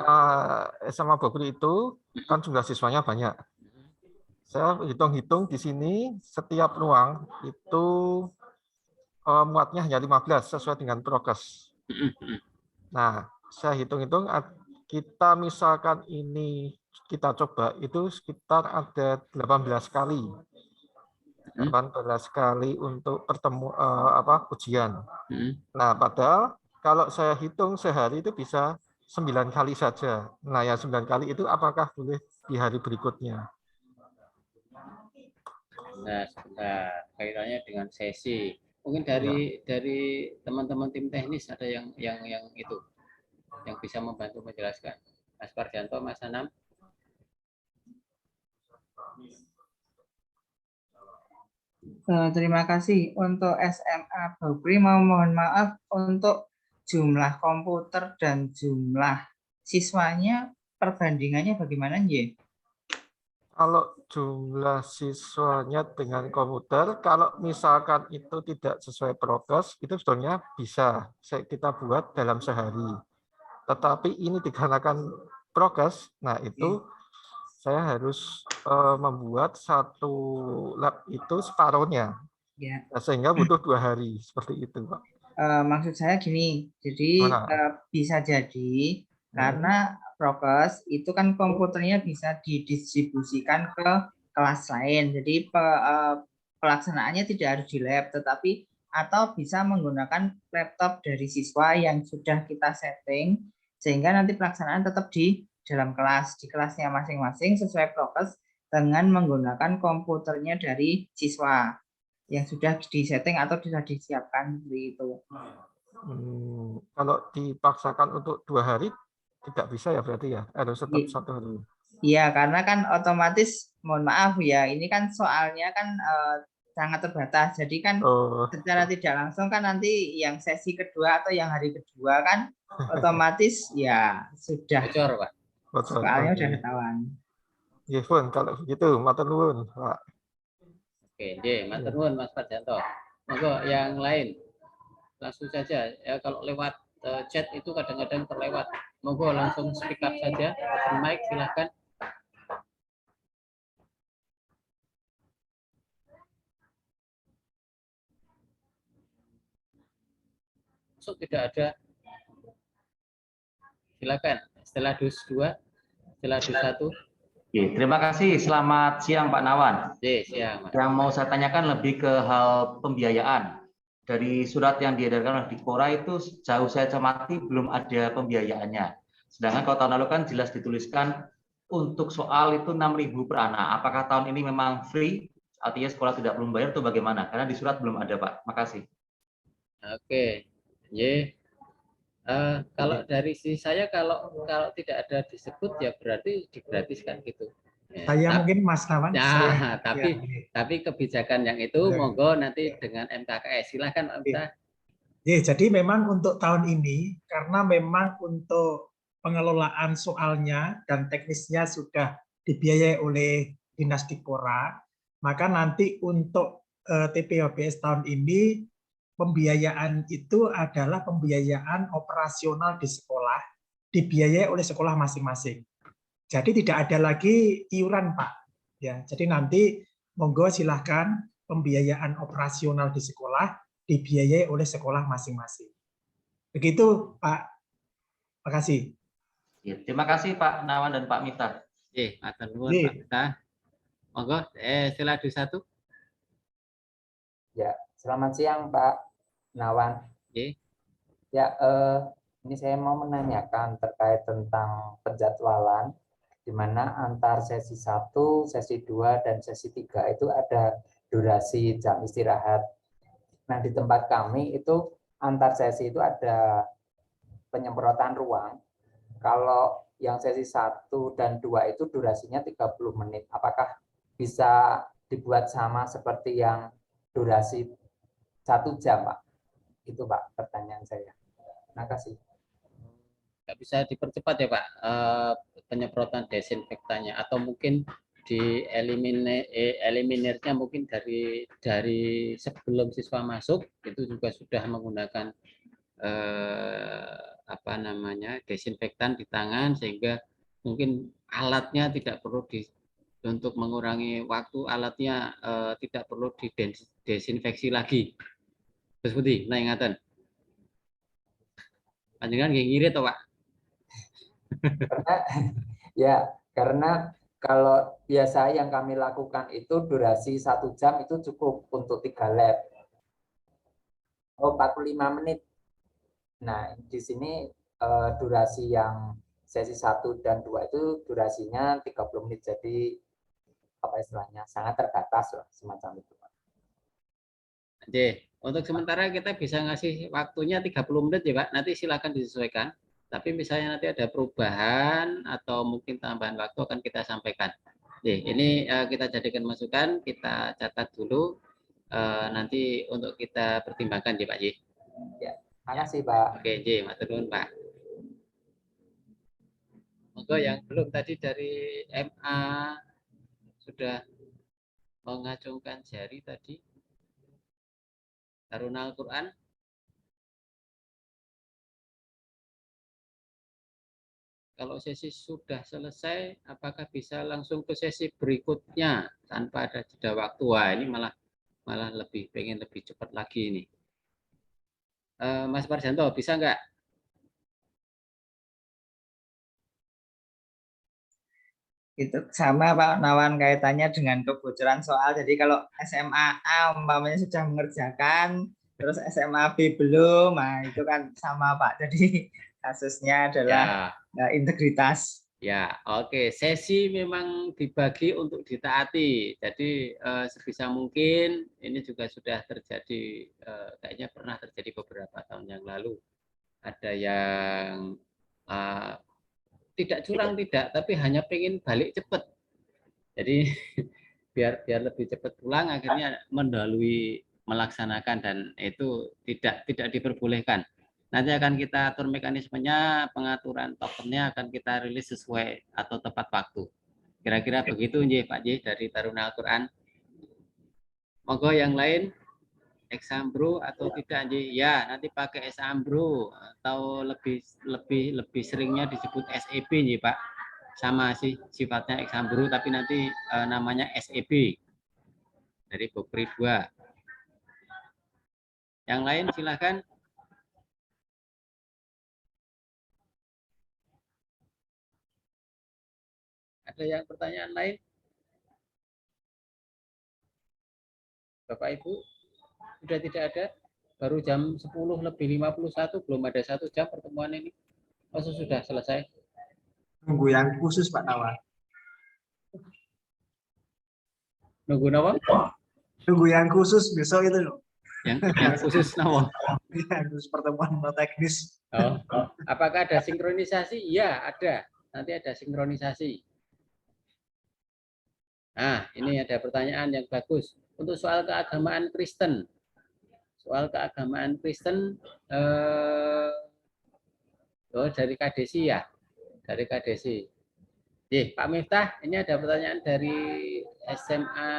SMA Bogor itu kan jumlah siswanya banyak. Saya hitung-hitung di sini setiap ruang itu muatnya hanya 15 sesuai dengan prokes. Nah, saya hitung-hitung kita misalkan ini kita coba itu sekitar ada 18 kali. 18 kali untuk ujian. Nah, padahal kalau saya hitung sehari itu bisa 9 kali saja. Nah, yang 9 kali itu apakah boleh di hari berikutnya? Nah, sebentar. Kaitannya dengan sesi. Mungkin dari teman-teman tim teknis ada yang itu yang bisa membantu menjelaskan. Mas Parjanto, Mas Anam. Terima kasih. Untuk SMA Bogri mohon maaf untuk jumlah komputer dan jumlah siswanya perbandingannya bagaimana ya? Kalau jumlah siswanya dengan komputer, kalau misalkan itu tidak sesuai prokes, itu sebetulnya bisa kita buat dalam sehari. Tetapi ini dikarenakan prokes, nah itu saya harus membuat satu lab itu separuhnya, Ya. sehingga butuh 2 hari seperti itu, Pak. Maksud saya gini, jadi bisa jadi karena prokes itu kan komputernya bisa didistribusikan ke kelas lain, jadi pelaksanaannya tidak harus di lab, tetapi atau bisa menggunakan laptop dari siswa yang sudah kita setting, sehingga nanti pelaksanaan tetap di dalam kelas, di kelasnya masing-masing sesuai prokes dengan menggunakan komputernya dari siswa yang sudah disetting atau sudah disiapkan seperti itu. Kalau dipaksakan untuk 2 hari tidak bisa ya berarti ya, harus tetap 1 hari. Iya, karena kan otomatis, mohon maaf ya, ini kan soalnya kan sangat terbatas, jadi kan secara tidak langsung kan nanti yang sesi kedua atau yang hari kedua kan otomatis ya sudah bocor, Pak. Soalnya udah ketahuan. Iya, Pun, kalau begitu, matur nuwun, Pak. Oke, matur nuwun Mas Parjanto. Monggo yang lain. Langsung saja ya, kalau lewat chat itu kadang-kadang terlewat. Monggo langsung speak up saja, open mic silahkan. masuk tidak ada. Silakan. Setelah dus 2, setelah dus 1. Oke, terima kasih. Selamat siang Pak Nawan. Siang. Yang mau saya tanyakan lebih ke hal pembiayaan. Dari surat yang diedarkan oleh Dikpora itu jauh saya cermati belum ada pembiayaannya. Sedangkan kalau tahun lalu kan jelas dituliskan untuk soal itu 6.000 per anak. Apakah tahun ini memang free? Artinya sekolah tidak perlu bayar atau bagaimana? Karena di surat belum ada, Pak. Makasih. Oke. Kalau dari sisi saya kalau tidak ada disebut ya berarti digratiskan gitu. Saya mungkin Mas Nawan. Ya, tapi kebijakan yang itu monggo nanti dengan MKKS. Silahkan Pak Mita. Jadi memang untuk tahun ini karena memang untuk pengelolaan soalnya dan teknisnya sudah dibiayai oleh Dinas Dikpora, maka nanti untuk TPHBS tahun ini pembiayaan itu adalah pembiayaan operasional di sekolah, dibiayai oleh sekolah masing-masing. Jadi tidak ada lagi iuran, Pak. Ya, jadi nanti monggo silahkan pembiayaan operasional di sekolah dibiayai oleh sekolah masing-masing. Begitu, Pak. Terima kasih. Ya, terima kasih Pak Nawan dan Pak Mita. Matur nuwun Pak Mita. Monggo, setelah dus 1. Ya, selamat siang Pak Nawan. Ya, ini saya mau menanyakan terkait tentang penjadwalan di mana antar sesi 1, sesi 2, dan sesi 3 itu ada durasi jam istirahat. Nah, di tempat kami itu antar sesi itu ada penyemprotan ruang. Kalau yang sesi 1 dan 2 itu durasinya 30 menit. Apakah bisa dibuat sama seperti yang durasi 1 jam, Pak? Itu Pak pertanyaan saya. Terima kasih. Nggak bisa dipercepat ya Pak penyemprotan desinfektannya, atau mungkin di eliminirnya mungkin dari sebelum siswa masuk itu juga sudah menggunakan desinfektan di tangan, sehingga mungkin alatnya tidak perlu untuk mengurangi waktu, alatnya tidak perlu didesinfeksi lagi. Terus Budi, nah ingatan panjenengan nggih ngirit toh Pak? Karena kalau biasa yang kami lakukan itu durasi 1 jam itu cukup untuk 3 lab. 45 menit. Nah, di sini durasi yang sesi 1 dan 2 itu durasinya 30 menit. Jadi apa istilahnya? Sangat terbatas lah semacam itu. Untuk sementara kita bisa ngasih waktunya 30 menit ya Pak. Nanti silakan disesuaikan. Tapi misalnya nanti ada perubahan atau mungkin tambahan waktu akan kita sampaikan. Ini kita jadikan masukan, kita catat dulu. Nanti untuk kita pertimbangkan ya Pak. Ya, makasih Pak. Oke, matur nuwun Pak. Monggo yang belum tadi dari MA sudah mengacungkan jari tadi. Taruna Al-Quran. Kalau sesi sudah selesai, apakah bisa langsung ke sesi berikutnya tanpa ada jeda waktu? Wah, ini malah pengen lebih cepat lagi ini. Mas Parjanto, bisa nggak? Itu sama Pak Nawan, kaitannya dengan kebocoran soal. Jadi kalau SMA A umpamanya sudah mengerjakan, terus SMA B belum, nah itu kan sama Pak. Jadi kasusnya adalah integritas. Ya, oke. Sesi memang dibagi untuk ditaati. Jadi sebisa mungkin ini juga sudah terjadi, kayaknya pernah terjadi beberapa tahun yang lalu. Ada yang tidak curang tidak, tapi hanya pengen balik cepat. Jadi biar lebih cepat pulang, akhirnya mendahului melaksanakan, dan itu tidak diperbolehkan. Nanti akan kita atur mekanismenya, pengaturan tokennya akan kita rilis sesuai atau tepat waktu. Kira-kira begitu Pak J dari Taruna Al-Quran. Monggo yang lain, Exambro atau tidak J? Ya, nanti pakai Exambro atau lebih seringnya disebut SEB nih Pak. Sama sih sifatnya Exambro, tapi nanti namanya SEB dari Bokri 2. Yang lain silahkan. Ada yang pertanyaan lain? Bapak Ibu, sudah tidak ada? Baru jam 10:51, belum ada 1 jam pertemuan ini. Oh, sudah selesai. Nunggu yang khusus Pak Nawan. Nunggu apa? Nunggu yang khusus besok itu loh. Yang khusus apa? Yang khusus pertemuan teknis. Oh, apakah ada sinkronisasi? Iya, ada. Nanti ada sinkronisasi. Nah, ini ada pertanyaan yang bagus. Untuk soal keagamaan Kristen. Soal keagamaan Kristen dari KDSI ya. Dari KDSI. Pak Miftah, ini ada pertanyaan dari SMA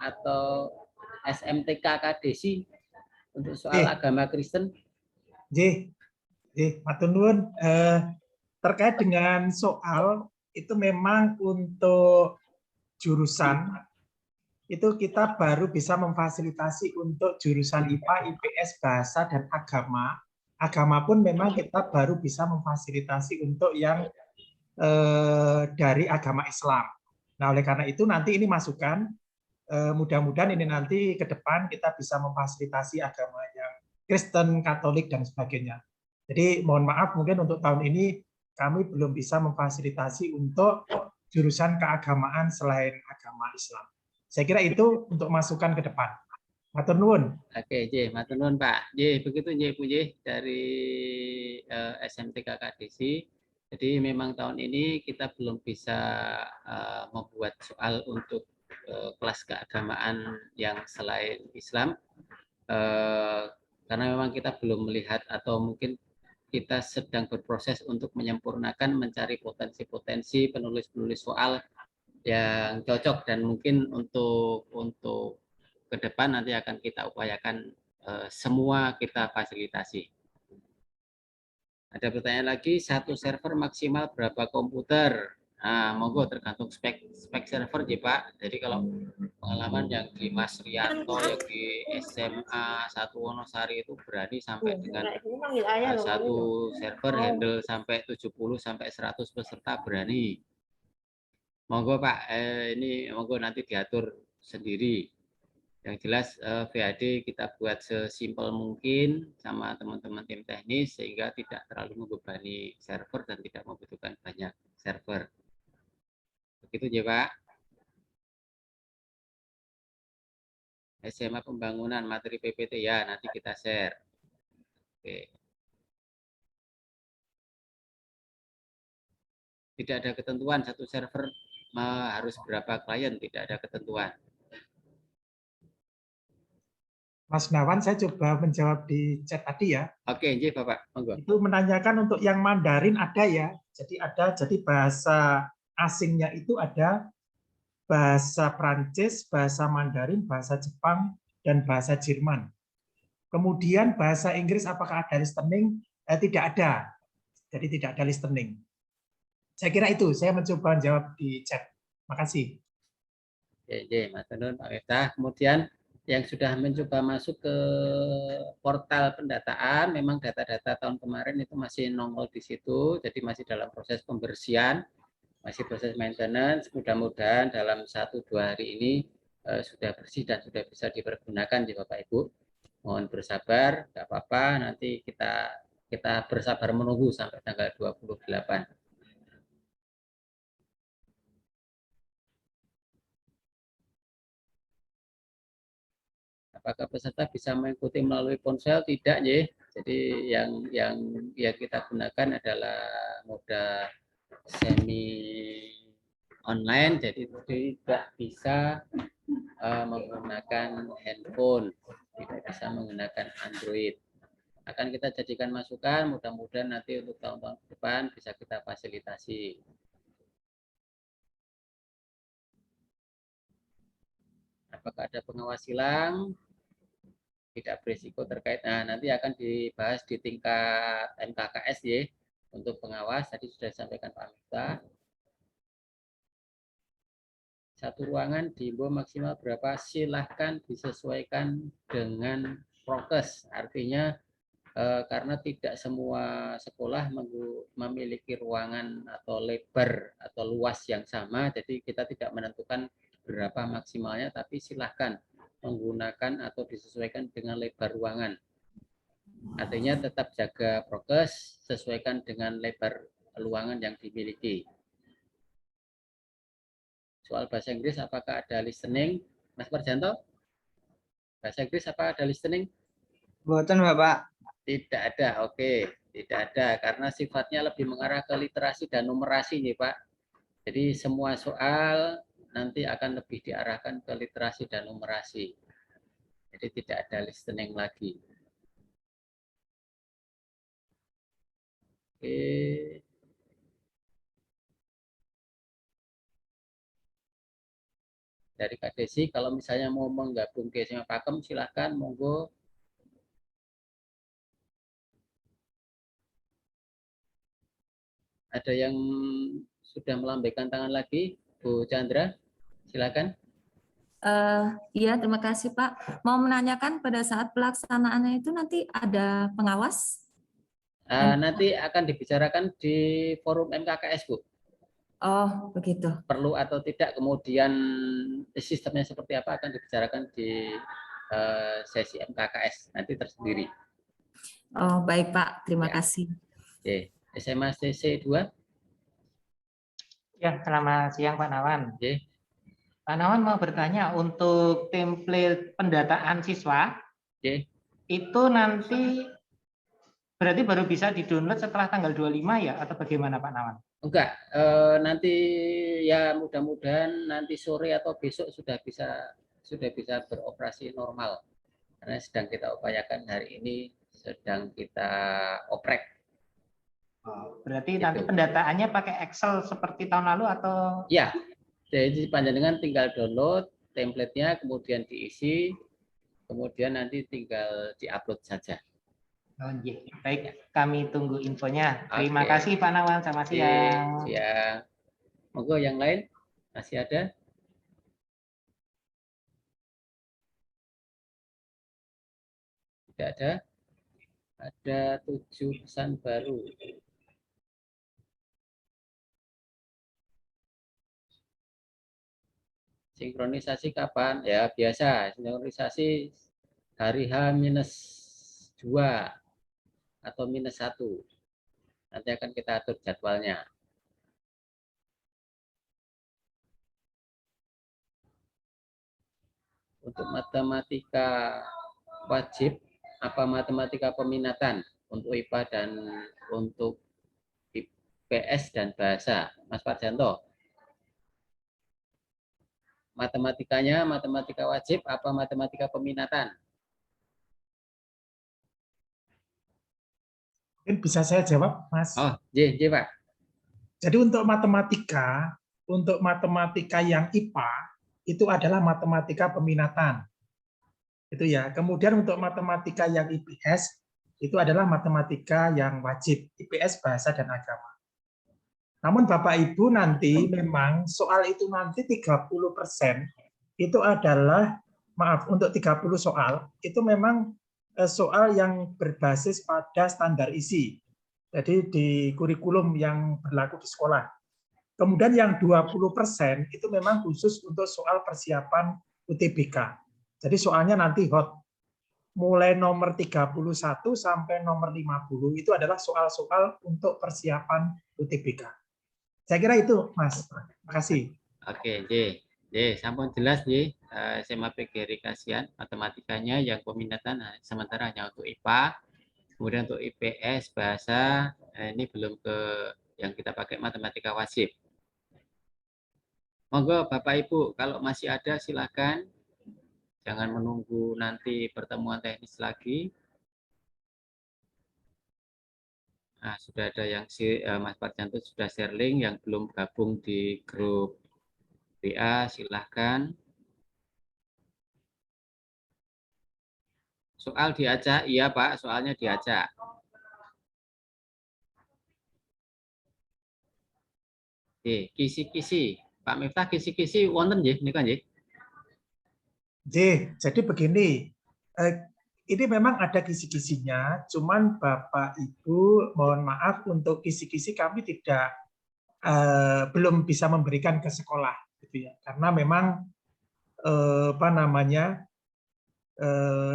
atau SMTK KDSI untuk soal agama Kristen. Matur nuwun. Terkait dengan soal itu memang untuk jurusan itu kita baru bisa memfasilitasi untuk jurusan IPA, IPS, bahasa dan agama. Agama pun memang kita baru bisa memfasilitasi untuk yang dari agama Islam. Nah, oleh karena itu nanti ini masukan, mudah-mudahan ini nanti ke depan kita bisa memfasilitasi agama yang Kristen, Katolik dan sebagainya. Jadi mohon maaf mungkin untuk tahun ini kami belum bisa memfasilitasi untuk jurusan keagamaan selain agama Islam. Saya kira itu untuk masukan ke depan. Matur nuwun. Oke, matur nuwun Pak. Begitu Bu dari SMTK KDSI. Jadi memang tahun ini kita belum bisa membuat soal untuk kelas keagamaan yang selain Islam. Karena memang kita belum melihat atau mungkin kita sedang berproses untuk menyempurnakan, mencari potensi-potensi penulis-penulis soal yang cocok dan mungkin untuk ke depan nanti akan kita upayakan semua kita fasilitasi. Ada pertanyaan lagi, satu server maksimal berapa komputer? Nah, monggo tergantung spek server ya Pak. Jadi kalau pengalaman yang di Mas Rianto, yang di SMA 1 Wonosari itu berani sampai dengan satu server handle sampai 70 sampai 100 peserta berani. Monggo Pak, ini monggo nanti diatur sendiri. Yang jelas VAD kita buat sesimpel mungkin sama teman-teman tim teknis sehingga tidak terlalu membebani server dan tidak membutuhkan banyak server. Begitu ya Pak. SMA pembangunan materi PPT ya nanti kita share. Oke. Tidak ada ketentuan satu server harus berapa klien, tidak ada ketentuan. Mas Nawan, saya coba menjawab di chat tadi ya. Oke, Bapak. Monggo. Itu menanyakan untuk yang Mandarin ada ya. Jadi bahasa asingnya itu ada bahasa Prancis, bahasa Mandarin, bahasa Jepang, dan bahasa Jerman. Kemudian bahasa Inggris apakah ada listening? Tidak ada. Jadi tidak ada listening. Saya kira itu, saya mencoba menjawab di chat. Makasih. Mas Tenun, Pak Miftah. Kemudian yang sudah mencoba masuk ke portal pendataan, memang data-data tahun kemarin itu masih nongol di situ, jadi masih dalam proses pembersihan, masih proses maintenance. Mudah-mudahan dalam 1-2 hari ini sudah bersih dan sudah bisa dipergunakan ya Bapak Ibu. Mohon bersabar, nggak apa-apa, nanti kita bersabar menunggu sampai tanggal 28. Apakah peserta bisa mengikuti melalui ponsel? Tidak, ya. Jadi yang kita gunakan adalah moda semi online, jadi tidak bisa menggunakan handphone, tidak bisa menggunakan Android. Akan kita jadikan masukan, mudah-mudahan nanti untuk tahun-tahun depan bisa kita fasilitasi. Apakah ada pengawas silang? Tidak berisiko terkait. Nah, nanti akan dibahas di tingkat MKKS ya. Untuk pengawas tadi sudah disampaikan Pak Miftah. Satu ruangan diimbau maksimal berapa? Silahkan disesuaikan dengan prokes. Artinya karena tidak semua sekolah memiliki ruangan atau lebar atau luas yang sama, jadi kita tidak menentukan berapa maksimalnya, tapi silahkan menggunakan atau disesuaikan dengan lebar ruangan. Artinya tetap jaga prokes, sesuaikan dengan lebar ruangan yang dimiliki. Soal bahasa Inggris, apakah ada listening? Mas Parjanto? Bahasa Inggris apa ada listening? Buatan Bapak. Tidak ada, oke. Tidak ada, karena sifatnya lebih mengarah ke literasi dan numerasi nih Pak. Jadi semua soal nanti akan lebih diarahkan ke literasi dan numerasi. Jadi tidak ada listening lagi. Oke. Dari Kak Desi, kalau misalnya mau menggabung ke SMA Pakem, silahkan, monggo. Ada yang sudah melambaikan tangan lagi, Bu Chandra, silakan. Iya, terima kasih Pak. Mau menanyakan pada saat pelaksanaannya itu nanti ada pengawas? Nanti akan dibicarakan di forum MKKS, Bu. Oh, begitu. Perlu atau tidak, kemudian sistemnya seperti apa akan dibicarakan di sesi MKKS nanti tersendiri. Oh, baik Pak, terima kasih. Oke. SMA CC 2. Ya, selamat siang Pak Nawan. Pak Nawan mau bertanya, untuk template pendataan siswa, itu nanti berarti baru bisa di-download setelah tanggal 25 ya, atau bagaimana Pak Nawan? Enggak, nanti ya mudah-mudahan nanti sore atau besok sudah bisa beroperasi normal. Karena sedang kita upayakan hari ini, sedang kita oprek. Berarti nanti pendataannya pakai Excel seperti tahun lalu atau? Ya, jadi panjenengan tinggal download template-nya, kemudian diisi, kemudian nanti tinggal diupload saja. Oh, iya. Baik, kami tunggu infonya. Terima kasih Pak Nawan, selamat siang. Siang. Monggo yang lain masih ada? Tidak ada? Ada 7 pesan baru. Sinkronisasi kapan? Ya biasa, sinkronisasi hari H-2 atau -1. Nanti akan kita atur jadwalnya. Untuk matematika wajib, apa matematika peminatan untuk IPA dan untuk IPS dan bahasa, Mas Parjanto? Matematikanya matematika wajib apa matematika peminatan? Mungkin bisa saya jawab, Mas. Oh, iya Pak. Jadi untuk matematika yang IPA itu adalah matematika peminatan. Itu ya. Kemudian untuk matematika yang IPS itu adalah matematika yang wajib, IPS bahasa dan agama. Namun Bapak Ibu nanti memang soal itu nanti 30% itu adalah, maaf, untuk 30 soal itu memang soal yang berbasis pada standar isi. Jadi di kurikulum yang berlaku di sekolah. Kemudian yang 20% itu memang khusus untuk soal persiapan UTBK. Jadi soalnya nanti hot. Mulai nomor 31 sampai nomor 50 itu adalah soal-soal untuk persiapan UTBK. Saya kira itu, Mas. Terima kasih. Oke, sampun jelas SMA PGRI Kasihan matematikanya yang peminatan sementara hanya untuk IPA. Kemudian untuk IPS bahasa ini belum ke yang kita pakai matematika wajib. Monggo Bapak Ibu, kalau masih ada silakan. Jangan menunggu nanti pertemuan teknis lagi. Nah, sudah ada yang Mas Parjanto sudah share link, yang belum gabung di grup WA silahkan. Soal diajak, iya Pak, soalnya diajak. Oke, kisi-kisi. Pak Miftah, kisi-kisi wonten nggih nika nggih? Jadi begini, ini memang ada kisi-kisinya, cuman Bapak Ibu mohon maaf untuk kisi-kisi kami tidak belum bisa memberikan ke sekolah, gitu ya. Karena memang apa namanya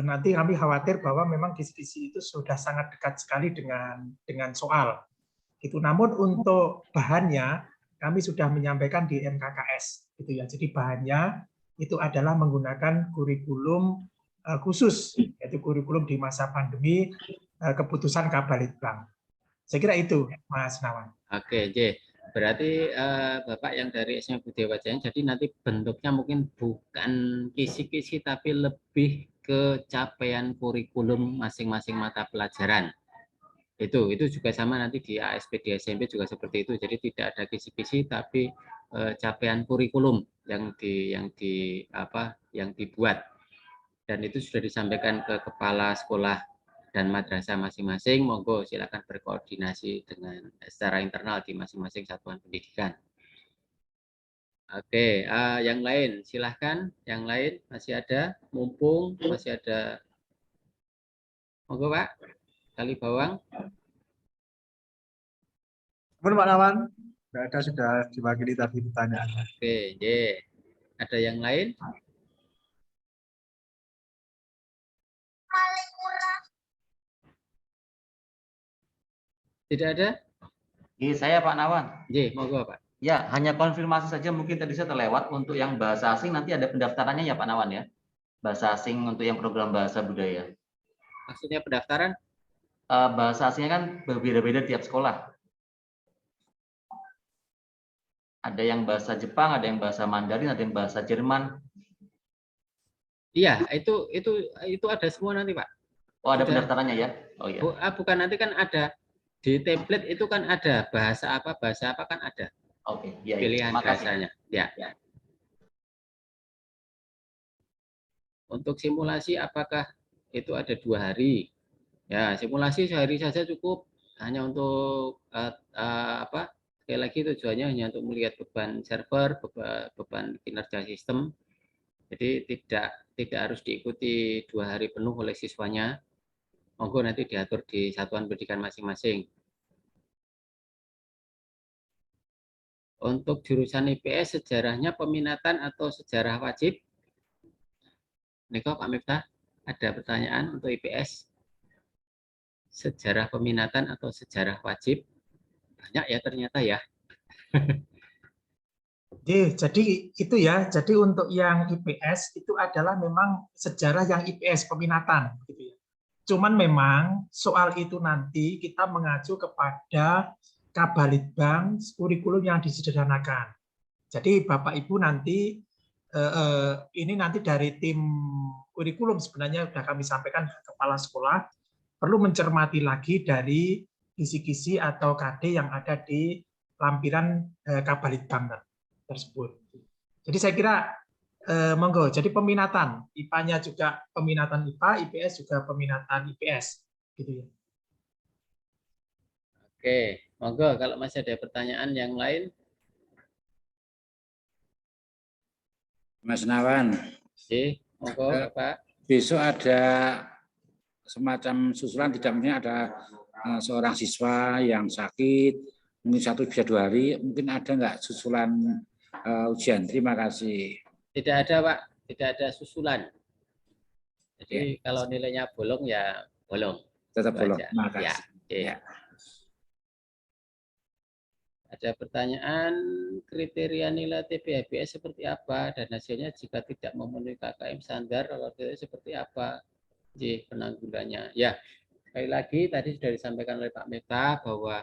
nanti kami khawatir bahwa memang kisi-kisi itu sudah sangat dekat sekali dengan soal. Gitu. Namun untuk bahannya kami sudah menyampaikan di MKKS, gitu ya. Jadi bahannya itu adalah menggunakan kurikulum khusus, yaitu kurikulum di masa pandemi keputusan Kabalitbang. Saya kira itu, Mas Nawan. Oke, J. Berarti Bapak yang dari SMA Budaya Wajahnya, jadi nanti bentuknya mungkin bukan kisi-kisi, tapi lebih ke capaian kurikulum masing-masing mata pelajaran. Itu juga sama nanti di ASP di SMP juga seperti itu. Jadi tidak ada kisi-kisi, tapi capaian kurikulum yang dibuat. Dan itu sudah disampaikan ke kepala sekolah dan madrasah masing-masing. Monggo silakan berkoordinasi dengan secara internal di masing-masing satuan pendidikan. Oke, yang lain silahkan. Yang lain masih ada, mumpung masih ada. Monggo Pak, kali bawang. Pak Nawan, nggak ada, sudah diwakili tadi pertanyaan. Oke, ada yang lain? Tidak ada? Iya, saya Pak Nawan. Monggo Pak. Ya, hanya konfirmasi saja, mungkin tadi saya terlewat. Untuk yang bahasa asing nanti ada pendaftarannya ya Pak Nawan ya? Bahasa asing untuk yang program bahasa budaya. Maksudnya pendaftaran? Bahasa asingnya kan berbeda-beda tiap sekolah. Ada yang bahasa Jepang, ada yang bahasa Mandarin, ada yang bahasa Jerman. Iya, itu ada semua nanti Pak. Oh, ada pendaftarannya ya? Oh iya. Bukan, nanti kan ada di template itu kan ada bahasa apa kan ada. Oke, ya, pilihan bahasanya. Ya. Untuk simulasi apakah itu ada 2 hari? Ya, simulasi sehari saja cukup. Hanya untuk sekali lagi tujuannya hanya untuk melihat beban server, beban kinerja sistem. Jadi tidak harus diikuti 2 hari penuh oleh siswanya. Monggo nanti diatur di satuan pendidikan masing-masing. Untuk jurusan IPS sejarahnya peminatan atau sejarah wajib? Niko Pak Miftah, ada pertanyaan untuk IPS? Sejarah peminatan atau sejarah wajib? Banyak ya ternyata ya. Jadi itu ya. Jadi untuk yang IPS itu adalah memang sejarah yang IPS peminatan, gitu ya. Cuman memang soal itu nanti kita mengacu kepada Kabalitbang kurikulum yang disederhanakan. Jadi Bapak Ibu nanti ini nanti dari tim kurikulum sebenarnya sudah kami sampaikan ke kepala sekolah perlu mencermati lagi dari kisi-kisi atau KD yang ada di lampiran Kabalitbang tersebut. Jadi saya kira monggo. Jadi peminatan, IPA-nya juga peminatan IPA, IPS juga peminatan IPS, gitu ya. Oke, monggo kalau masih ada pertanyaan yang lain. Mas Nawan. Monggo Bapak. Besok ada semacam susulan, tidak mungkin ada seorang siswa yang sakit, mungkin 1 bisa 2 hari, mungkin ada nggak susulan ujian? Terima kasih. Tidak ada Pak, tidak ada susulan. Jadi kalau nilainya bolong ya bolong. Tetap bolong. Terima kasih. Ya. Ada pertanyaan, kriteria nilai TPHBS seperti apa dan hasilnya jika tidak memenuhi KKM standar kalau seperti apa? Penanggulannya. Ya, sekali lagi tadi sudah disampaikan oleh Pak Miftah bahwa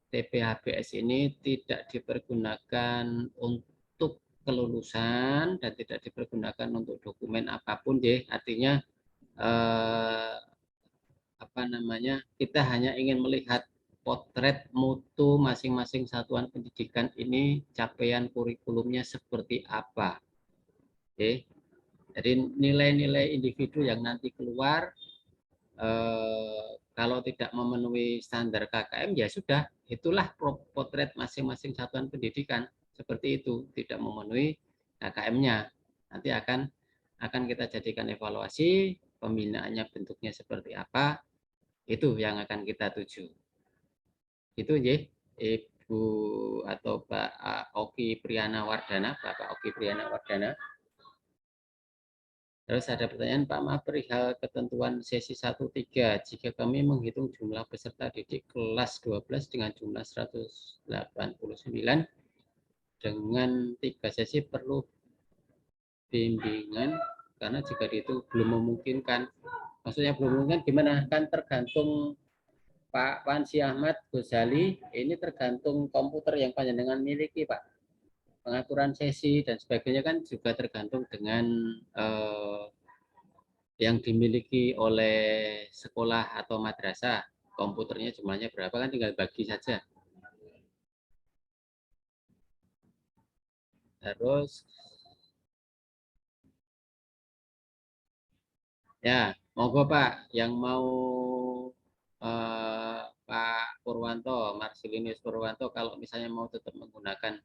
TPHBS ini tidak dipergunakan untuk kelulusan dan tidak dipergunakan untuk dokumen apapun, artinya kita hanya ingin melihat potret mutu masing-masing satuan pendidikan ini, capaian kurikulumnya seperti apa. Jadi nilai-nilai individu yang nanti keluar kalau tidak memenuhi standar KKM ya sudah, itulah potret masing-masing satuan pendidikan seperti itu, tidak memenuhi KKM-nya. Nanti akan kita jadikan evaluasi pembinaannya bentuknya seperti apa, itu yang akan kita tuju. Itu ya, Ibu atau Pak Oki Priyana Wardana, Bapak Oki Priyana Wardana. Terus ada pertanyaan, Pak Maaf, perihal ketentuan sesi 1-3. Jika kami menghitung jumlah peserta didik kelas 12 dengan jumlah 189, dengan 3 sesi perlu bimbingan, karena jika itu belum memungkinkan. Maksudnya belum memungkinkan gimana? Kan tergantung Pak Pansi Ahmad Ghazali, ini tergantung komputer yang panjenengan miliki, Pak. Pengaturan sesi dan sebagainya kan juga tergantung dengan yang dimiliki oleh sekolah atau madrasah. Komputernya jumlahnya berapa kan tinggal bagi saja. Terus ya, monggo Pak yang mau Pak Purwanto, Marcelinius Purwanto, kalau misalnya mau tetap menggunakan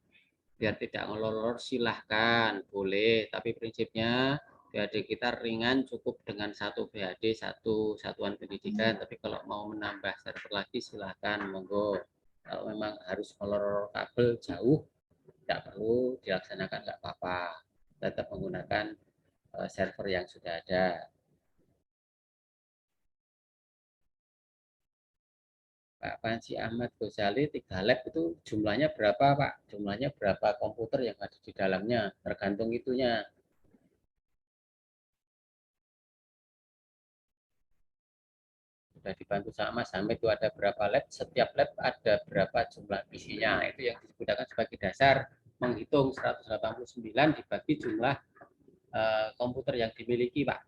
biar tidak ngelolor silahkan, boleh, tapi prinsipnya BHD kita ringan cukup dengan 1 BHD, 1 satuan pendidikan, tapi kalau mau menambah server lagi silahkan, monggo. Kalau memang harus ngelolor kabel jauh, tidak perlu dilaksanakan, nggak apa-apa, tetap menggunakan server yang sudah ada. Pak Panji Ahmad Ghazali 3 lab itu jumlahnya berapa Pak? Jumlahnya berapa komputer yang ada di dalamnya? Tergantung itunya. Sudah dibantu sama sampai itu ada berapa lab? Setiap lab ada berapa jumlah isinya? Itu yang digunakan sebagai dasar menghitung 189 dibagi jumlah komputer yang dimiliki Pak.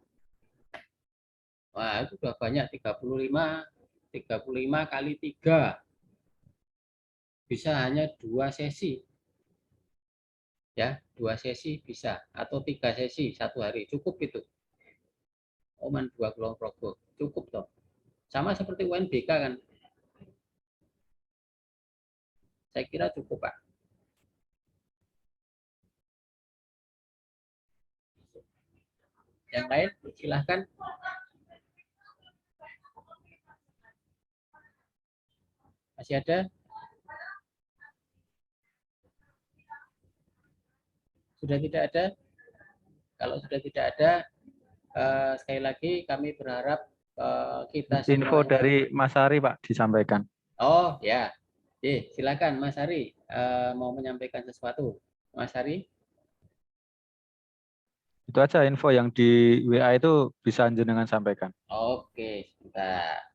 Wah itu sudah banyak, 35 kali 3 bisa hanya 2 sesi ya, 2 sesi bisa, atau 3 sesi 1 hari cukup itu. Oman 2 kelompok cukup toh, sama seperti UNBK kan, saya kira cukup Pak. Yang lain silahkan. Masih ada? Sudah tidak ada? Kalau sudah tidak ada, sekali lagi kami berharap kita info semuanya... dari Mas Ari Pak disampaikan. Oh ya, silakan Mas Ari mau menyampaikan sesuatu. Mas Ari? Itu aja info yang di WA itu bisa jenengan sampaikan. Oke, sebentar.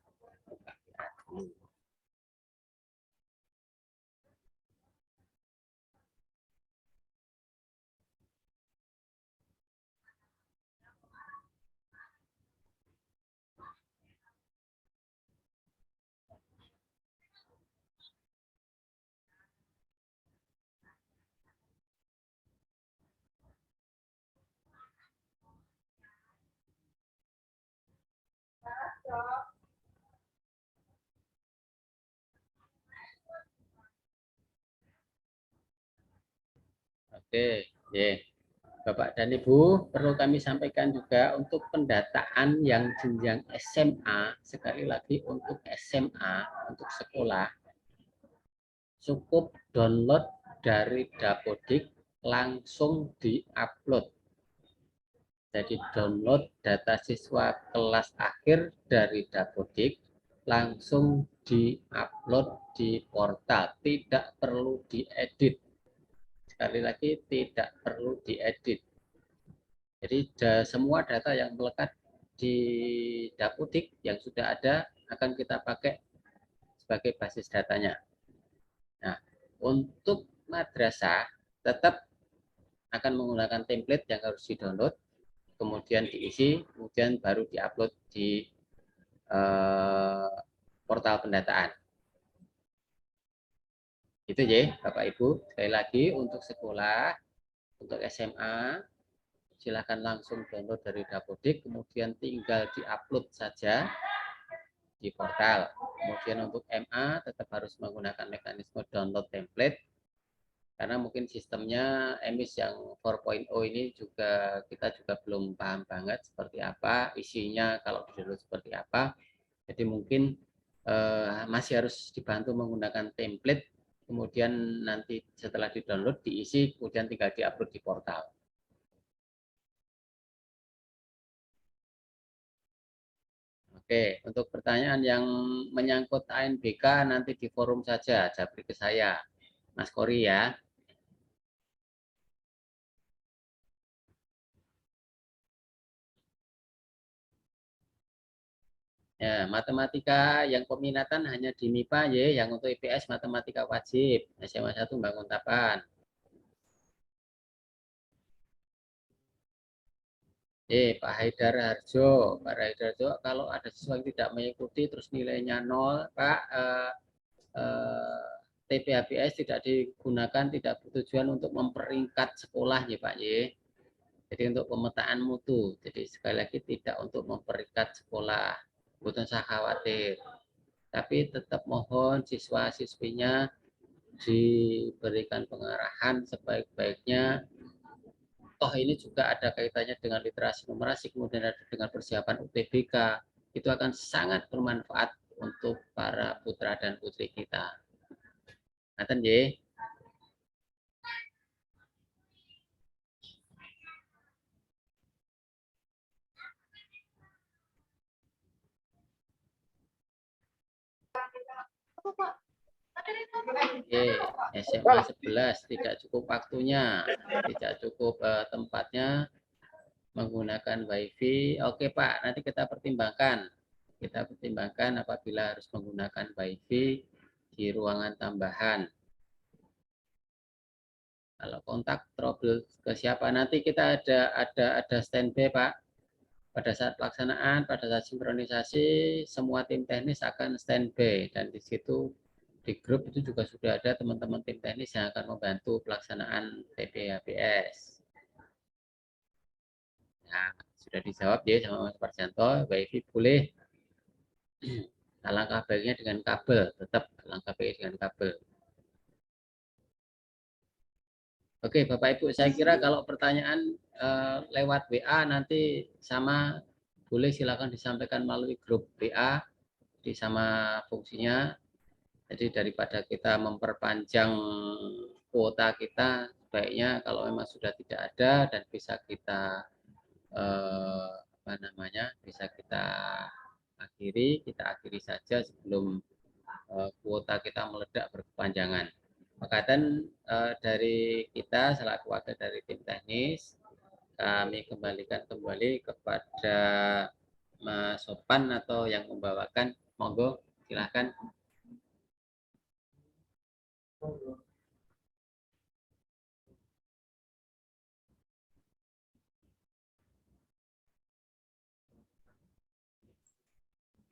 Oke, Bapak dan Ibu, perlu kami sampaikan juga untuk pendataan yang jenjang SMA, sekali lagi untuk SMA, untuk sekolah, cukup download dari Dapodik, langsung di-upload. Jadi download data siswa kelas akhir dari Dapodik, langsung di-upload di portal, tidak perlu diedit. Sekali lagi, tidak perlu diedit. Jadi semua data yang melekat di Dapodik yang sudah ada akan kita pakai sebagai basis datanya. Nah, untuk madrasah tetap akan menggunakan template yang harus di-download, kemudian diisi, kemudian baru di-upload di portal pendataan. Itu ya Bapak Ibu. Sekali lagi untuk sekolah, untuk SMA, silakan langsung download dari Dapodik, kemudian tinggal di-upload saja di portal. Kemudian untuk MA tetap harus menggunakan mekanisme download template, Karena mungkin sistemnya EMIS yang 4.0 ini juga kita juga belum paham banget seperti apa, isinya kalau di-download seperti apa. Jadi mungkin masih harus dibantu menggunakan template, kemudian nanti setelah di-download diisi, kemudian tinggal di-upload di portal. Oke, untuk pertanyaan yang menyangkut ANBK nanti di forum saja, japri ke saya, Mas Kori ya. Ya, matematika yang peminatan hanya di MIPA ya, yang untuk IPS matematika wajib, SMA 1 bangun tapan. Pak Haidar Harjo, kalau ada siswa yang tidak mengikuti terus nilainya 0, Pak, TPHPS tidak digunakan, tidak bertujuan untuk memperingkat sekolah ya Pak ya. Jadi untuk pemetaan mutu, jadi sekali lagi tidak untuk memperingkat sekolah, bukan usah khawatir. Tapi tetap mohon siswa-siswinya diberikan pengarahan sebaik-baiknya. Toh ini juga ada kaitannya dengan literasi numerasi, kemudian ada dengan persiapan UTBK. Itu akan sangat bermanfaat untuk para putra dan putri kita. Ngaten nggih. SMA 11 tidak cukup waktunya, tidak cukup tempatnya menggunakan WiFi. Oke Pak, nanti kita pertimbangkan. Kita pertimbangkan apabila harus menggunakan WiFi di ruangan tambahan. Kalau kontak trouble ke siapa, nanti kita ada standby Pak. Pada saat pelaksanaan, pada saat sinkronisasi, semua tim teknis akan standby, dan di situ di grup itu juga sudah ada teman-teman tim teknis yang akan membantu pelaksanaan TPHPS. Nah, sudah dijawab ya sama Mas Parjanto, WiFi boleh. Alangkah baiknya dengan kabel, tetap alangkah baiknya dengan kabel. Oke, Bapak Ibu, saya kira kalau pertanyaan lewat WA nanti sama boleh silakan disampaikan melalui grup WA di sama fungsinya. Jadi daripada kita memperpanjang kuota kita, sebaiknya kalau memang sudah tidak ada dan bisa kita bisa kita akhiri saja sebelum kuota kita meledak berkepanjangan. Maka dari kita selaku wakil dari tim teknis, kami kembalikan kembali kepada Mas Sopan atau yang membawakan, monggo silahkan.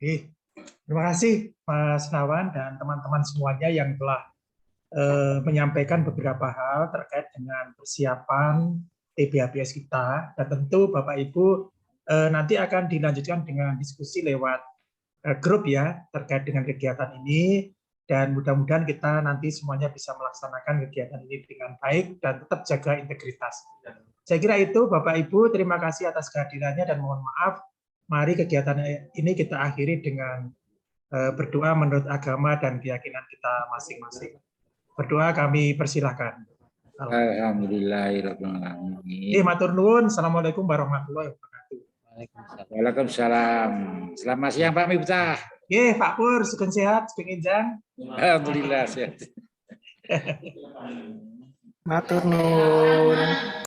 Oke, terima kasih Mas Nawan dan teman-teman semuanya yang telah menyampaikan beberapa hal terkait dengan persiapan TPHPS kita. Dan tentu Bapak Ibu nanti akan dilanjutkan dengan diskusi lewat grup ya terkait dengan kegiatan ini, dan mudah-mudahan kita nanti semuanya bisa melaksanakan kegiatan ini dengan baik dan tetap jaga integritas. Saya kira itu Bapak Ibu, terima kasih atas kehadirannya dan mohon maaf. Mari kegiatan ini kita akhiri dengan berdoa menurut agama dan keyakinan kita masing-masing. Berdoa kami persilahkan. Alhamdulillahirrahmanirrahim. Matur nuwun. Assalamualaikum warahmatullahi wabarakatuh. Waalaikumsalam. Selamat siang Pak Miftah. Pak Pur, sugeng sehat, sugeng enjang. Alhamdulillah sehat. Matur nuwun.